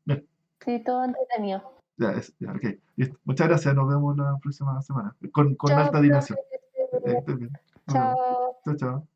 [SPEAKER 1] Bien.
[SPEAKER 2] Sí, todo entretenido.
[SPEAKER 1] Ya, ok. Listo. Muchas gracias. Nos vemos la próxima semana. Con
[SPEAKER 2] Chao,
[SPEAKER 1] alta
[SPEAKER 2] profe.
[SPEAKER 1] dimensión.
[SPEAKER 2] Que esté bien.
[SPEAKER 1] Estés bien. Nos vemos.
[SPEAKER 2] Chao.
[SPEAKER 1] Chao, chao.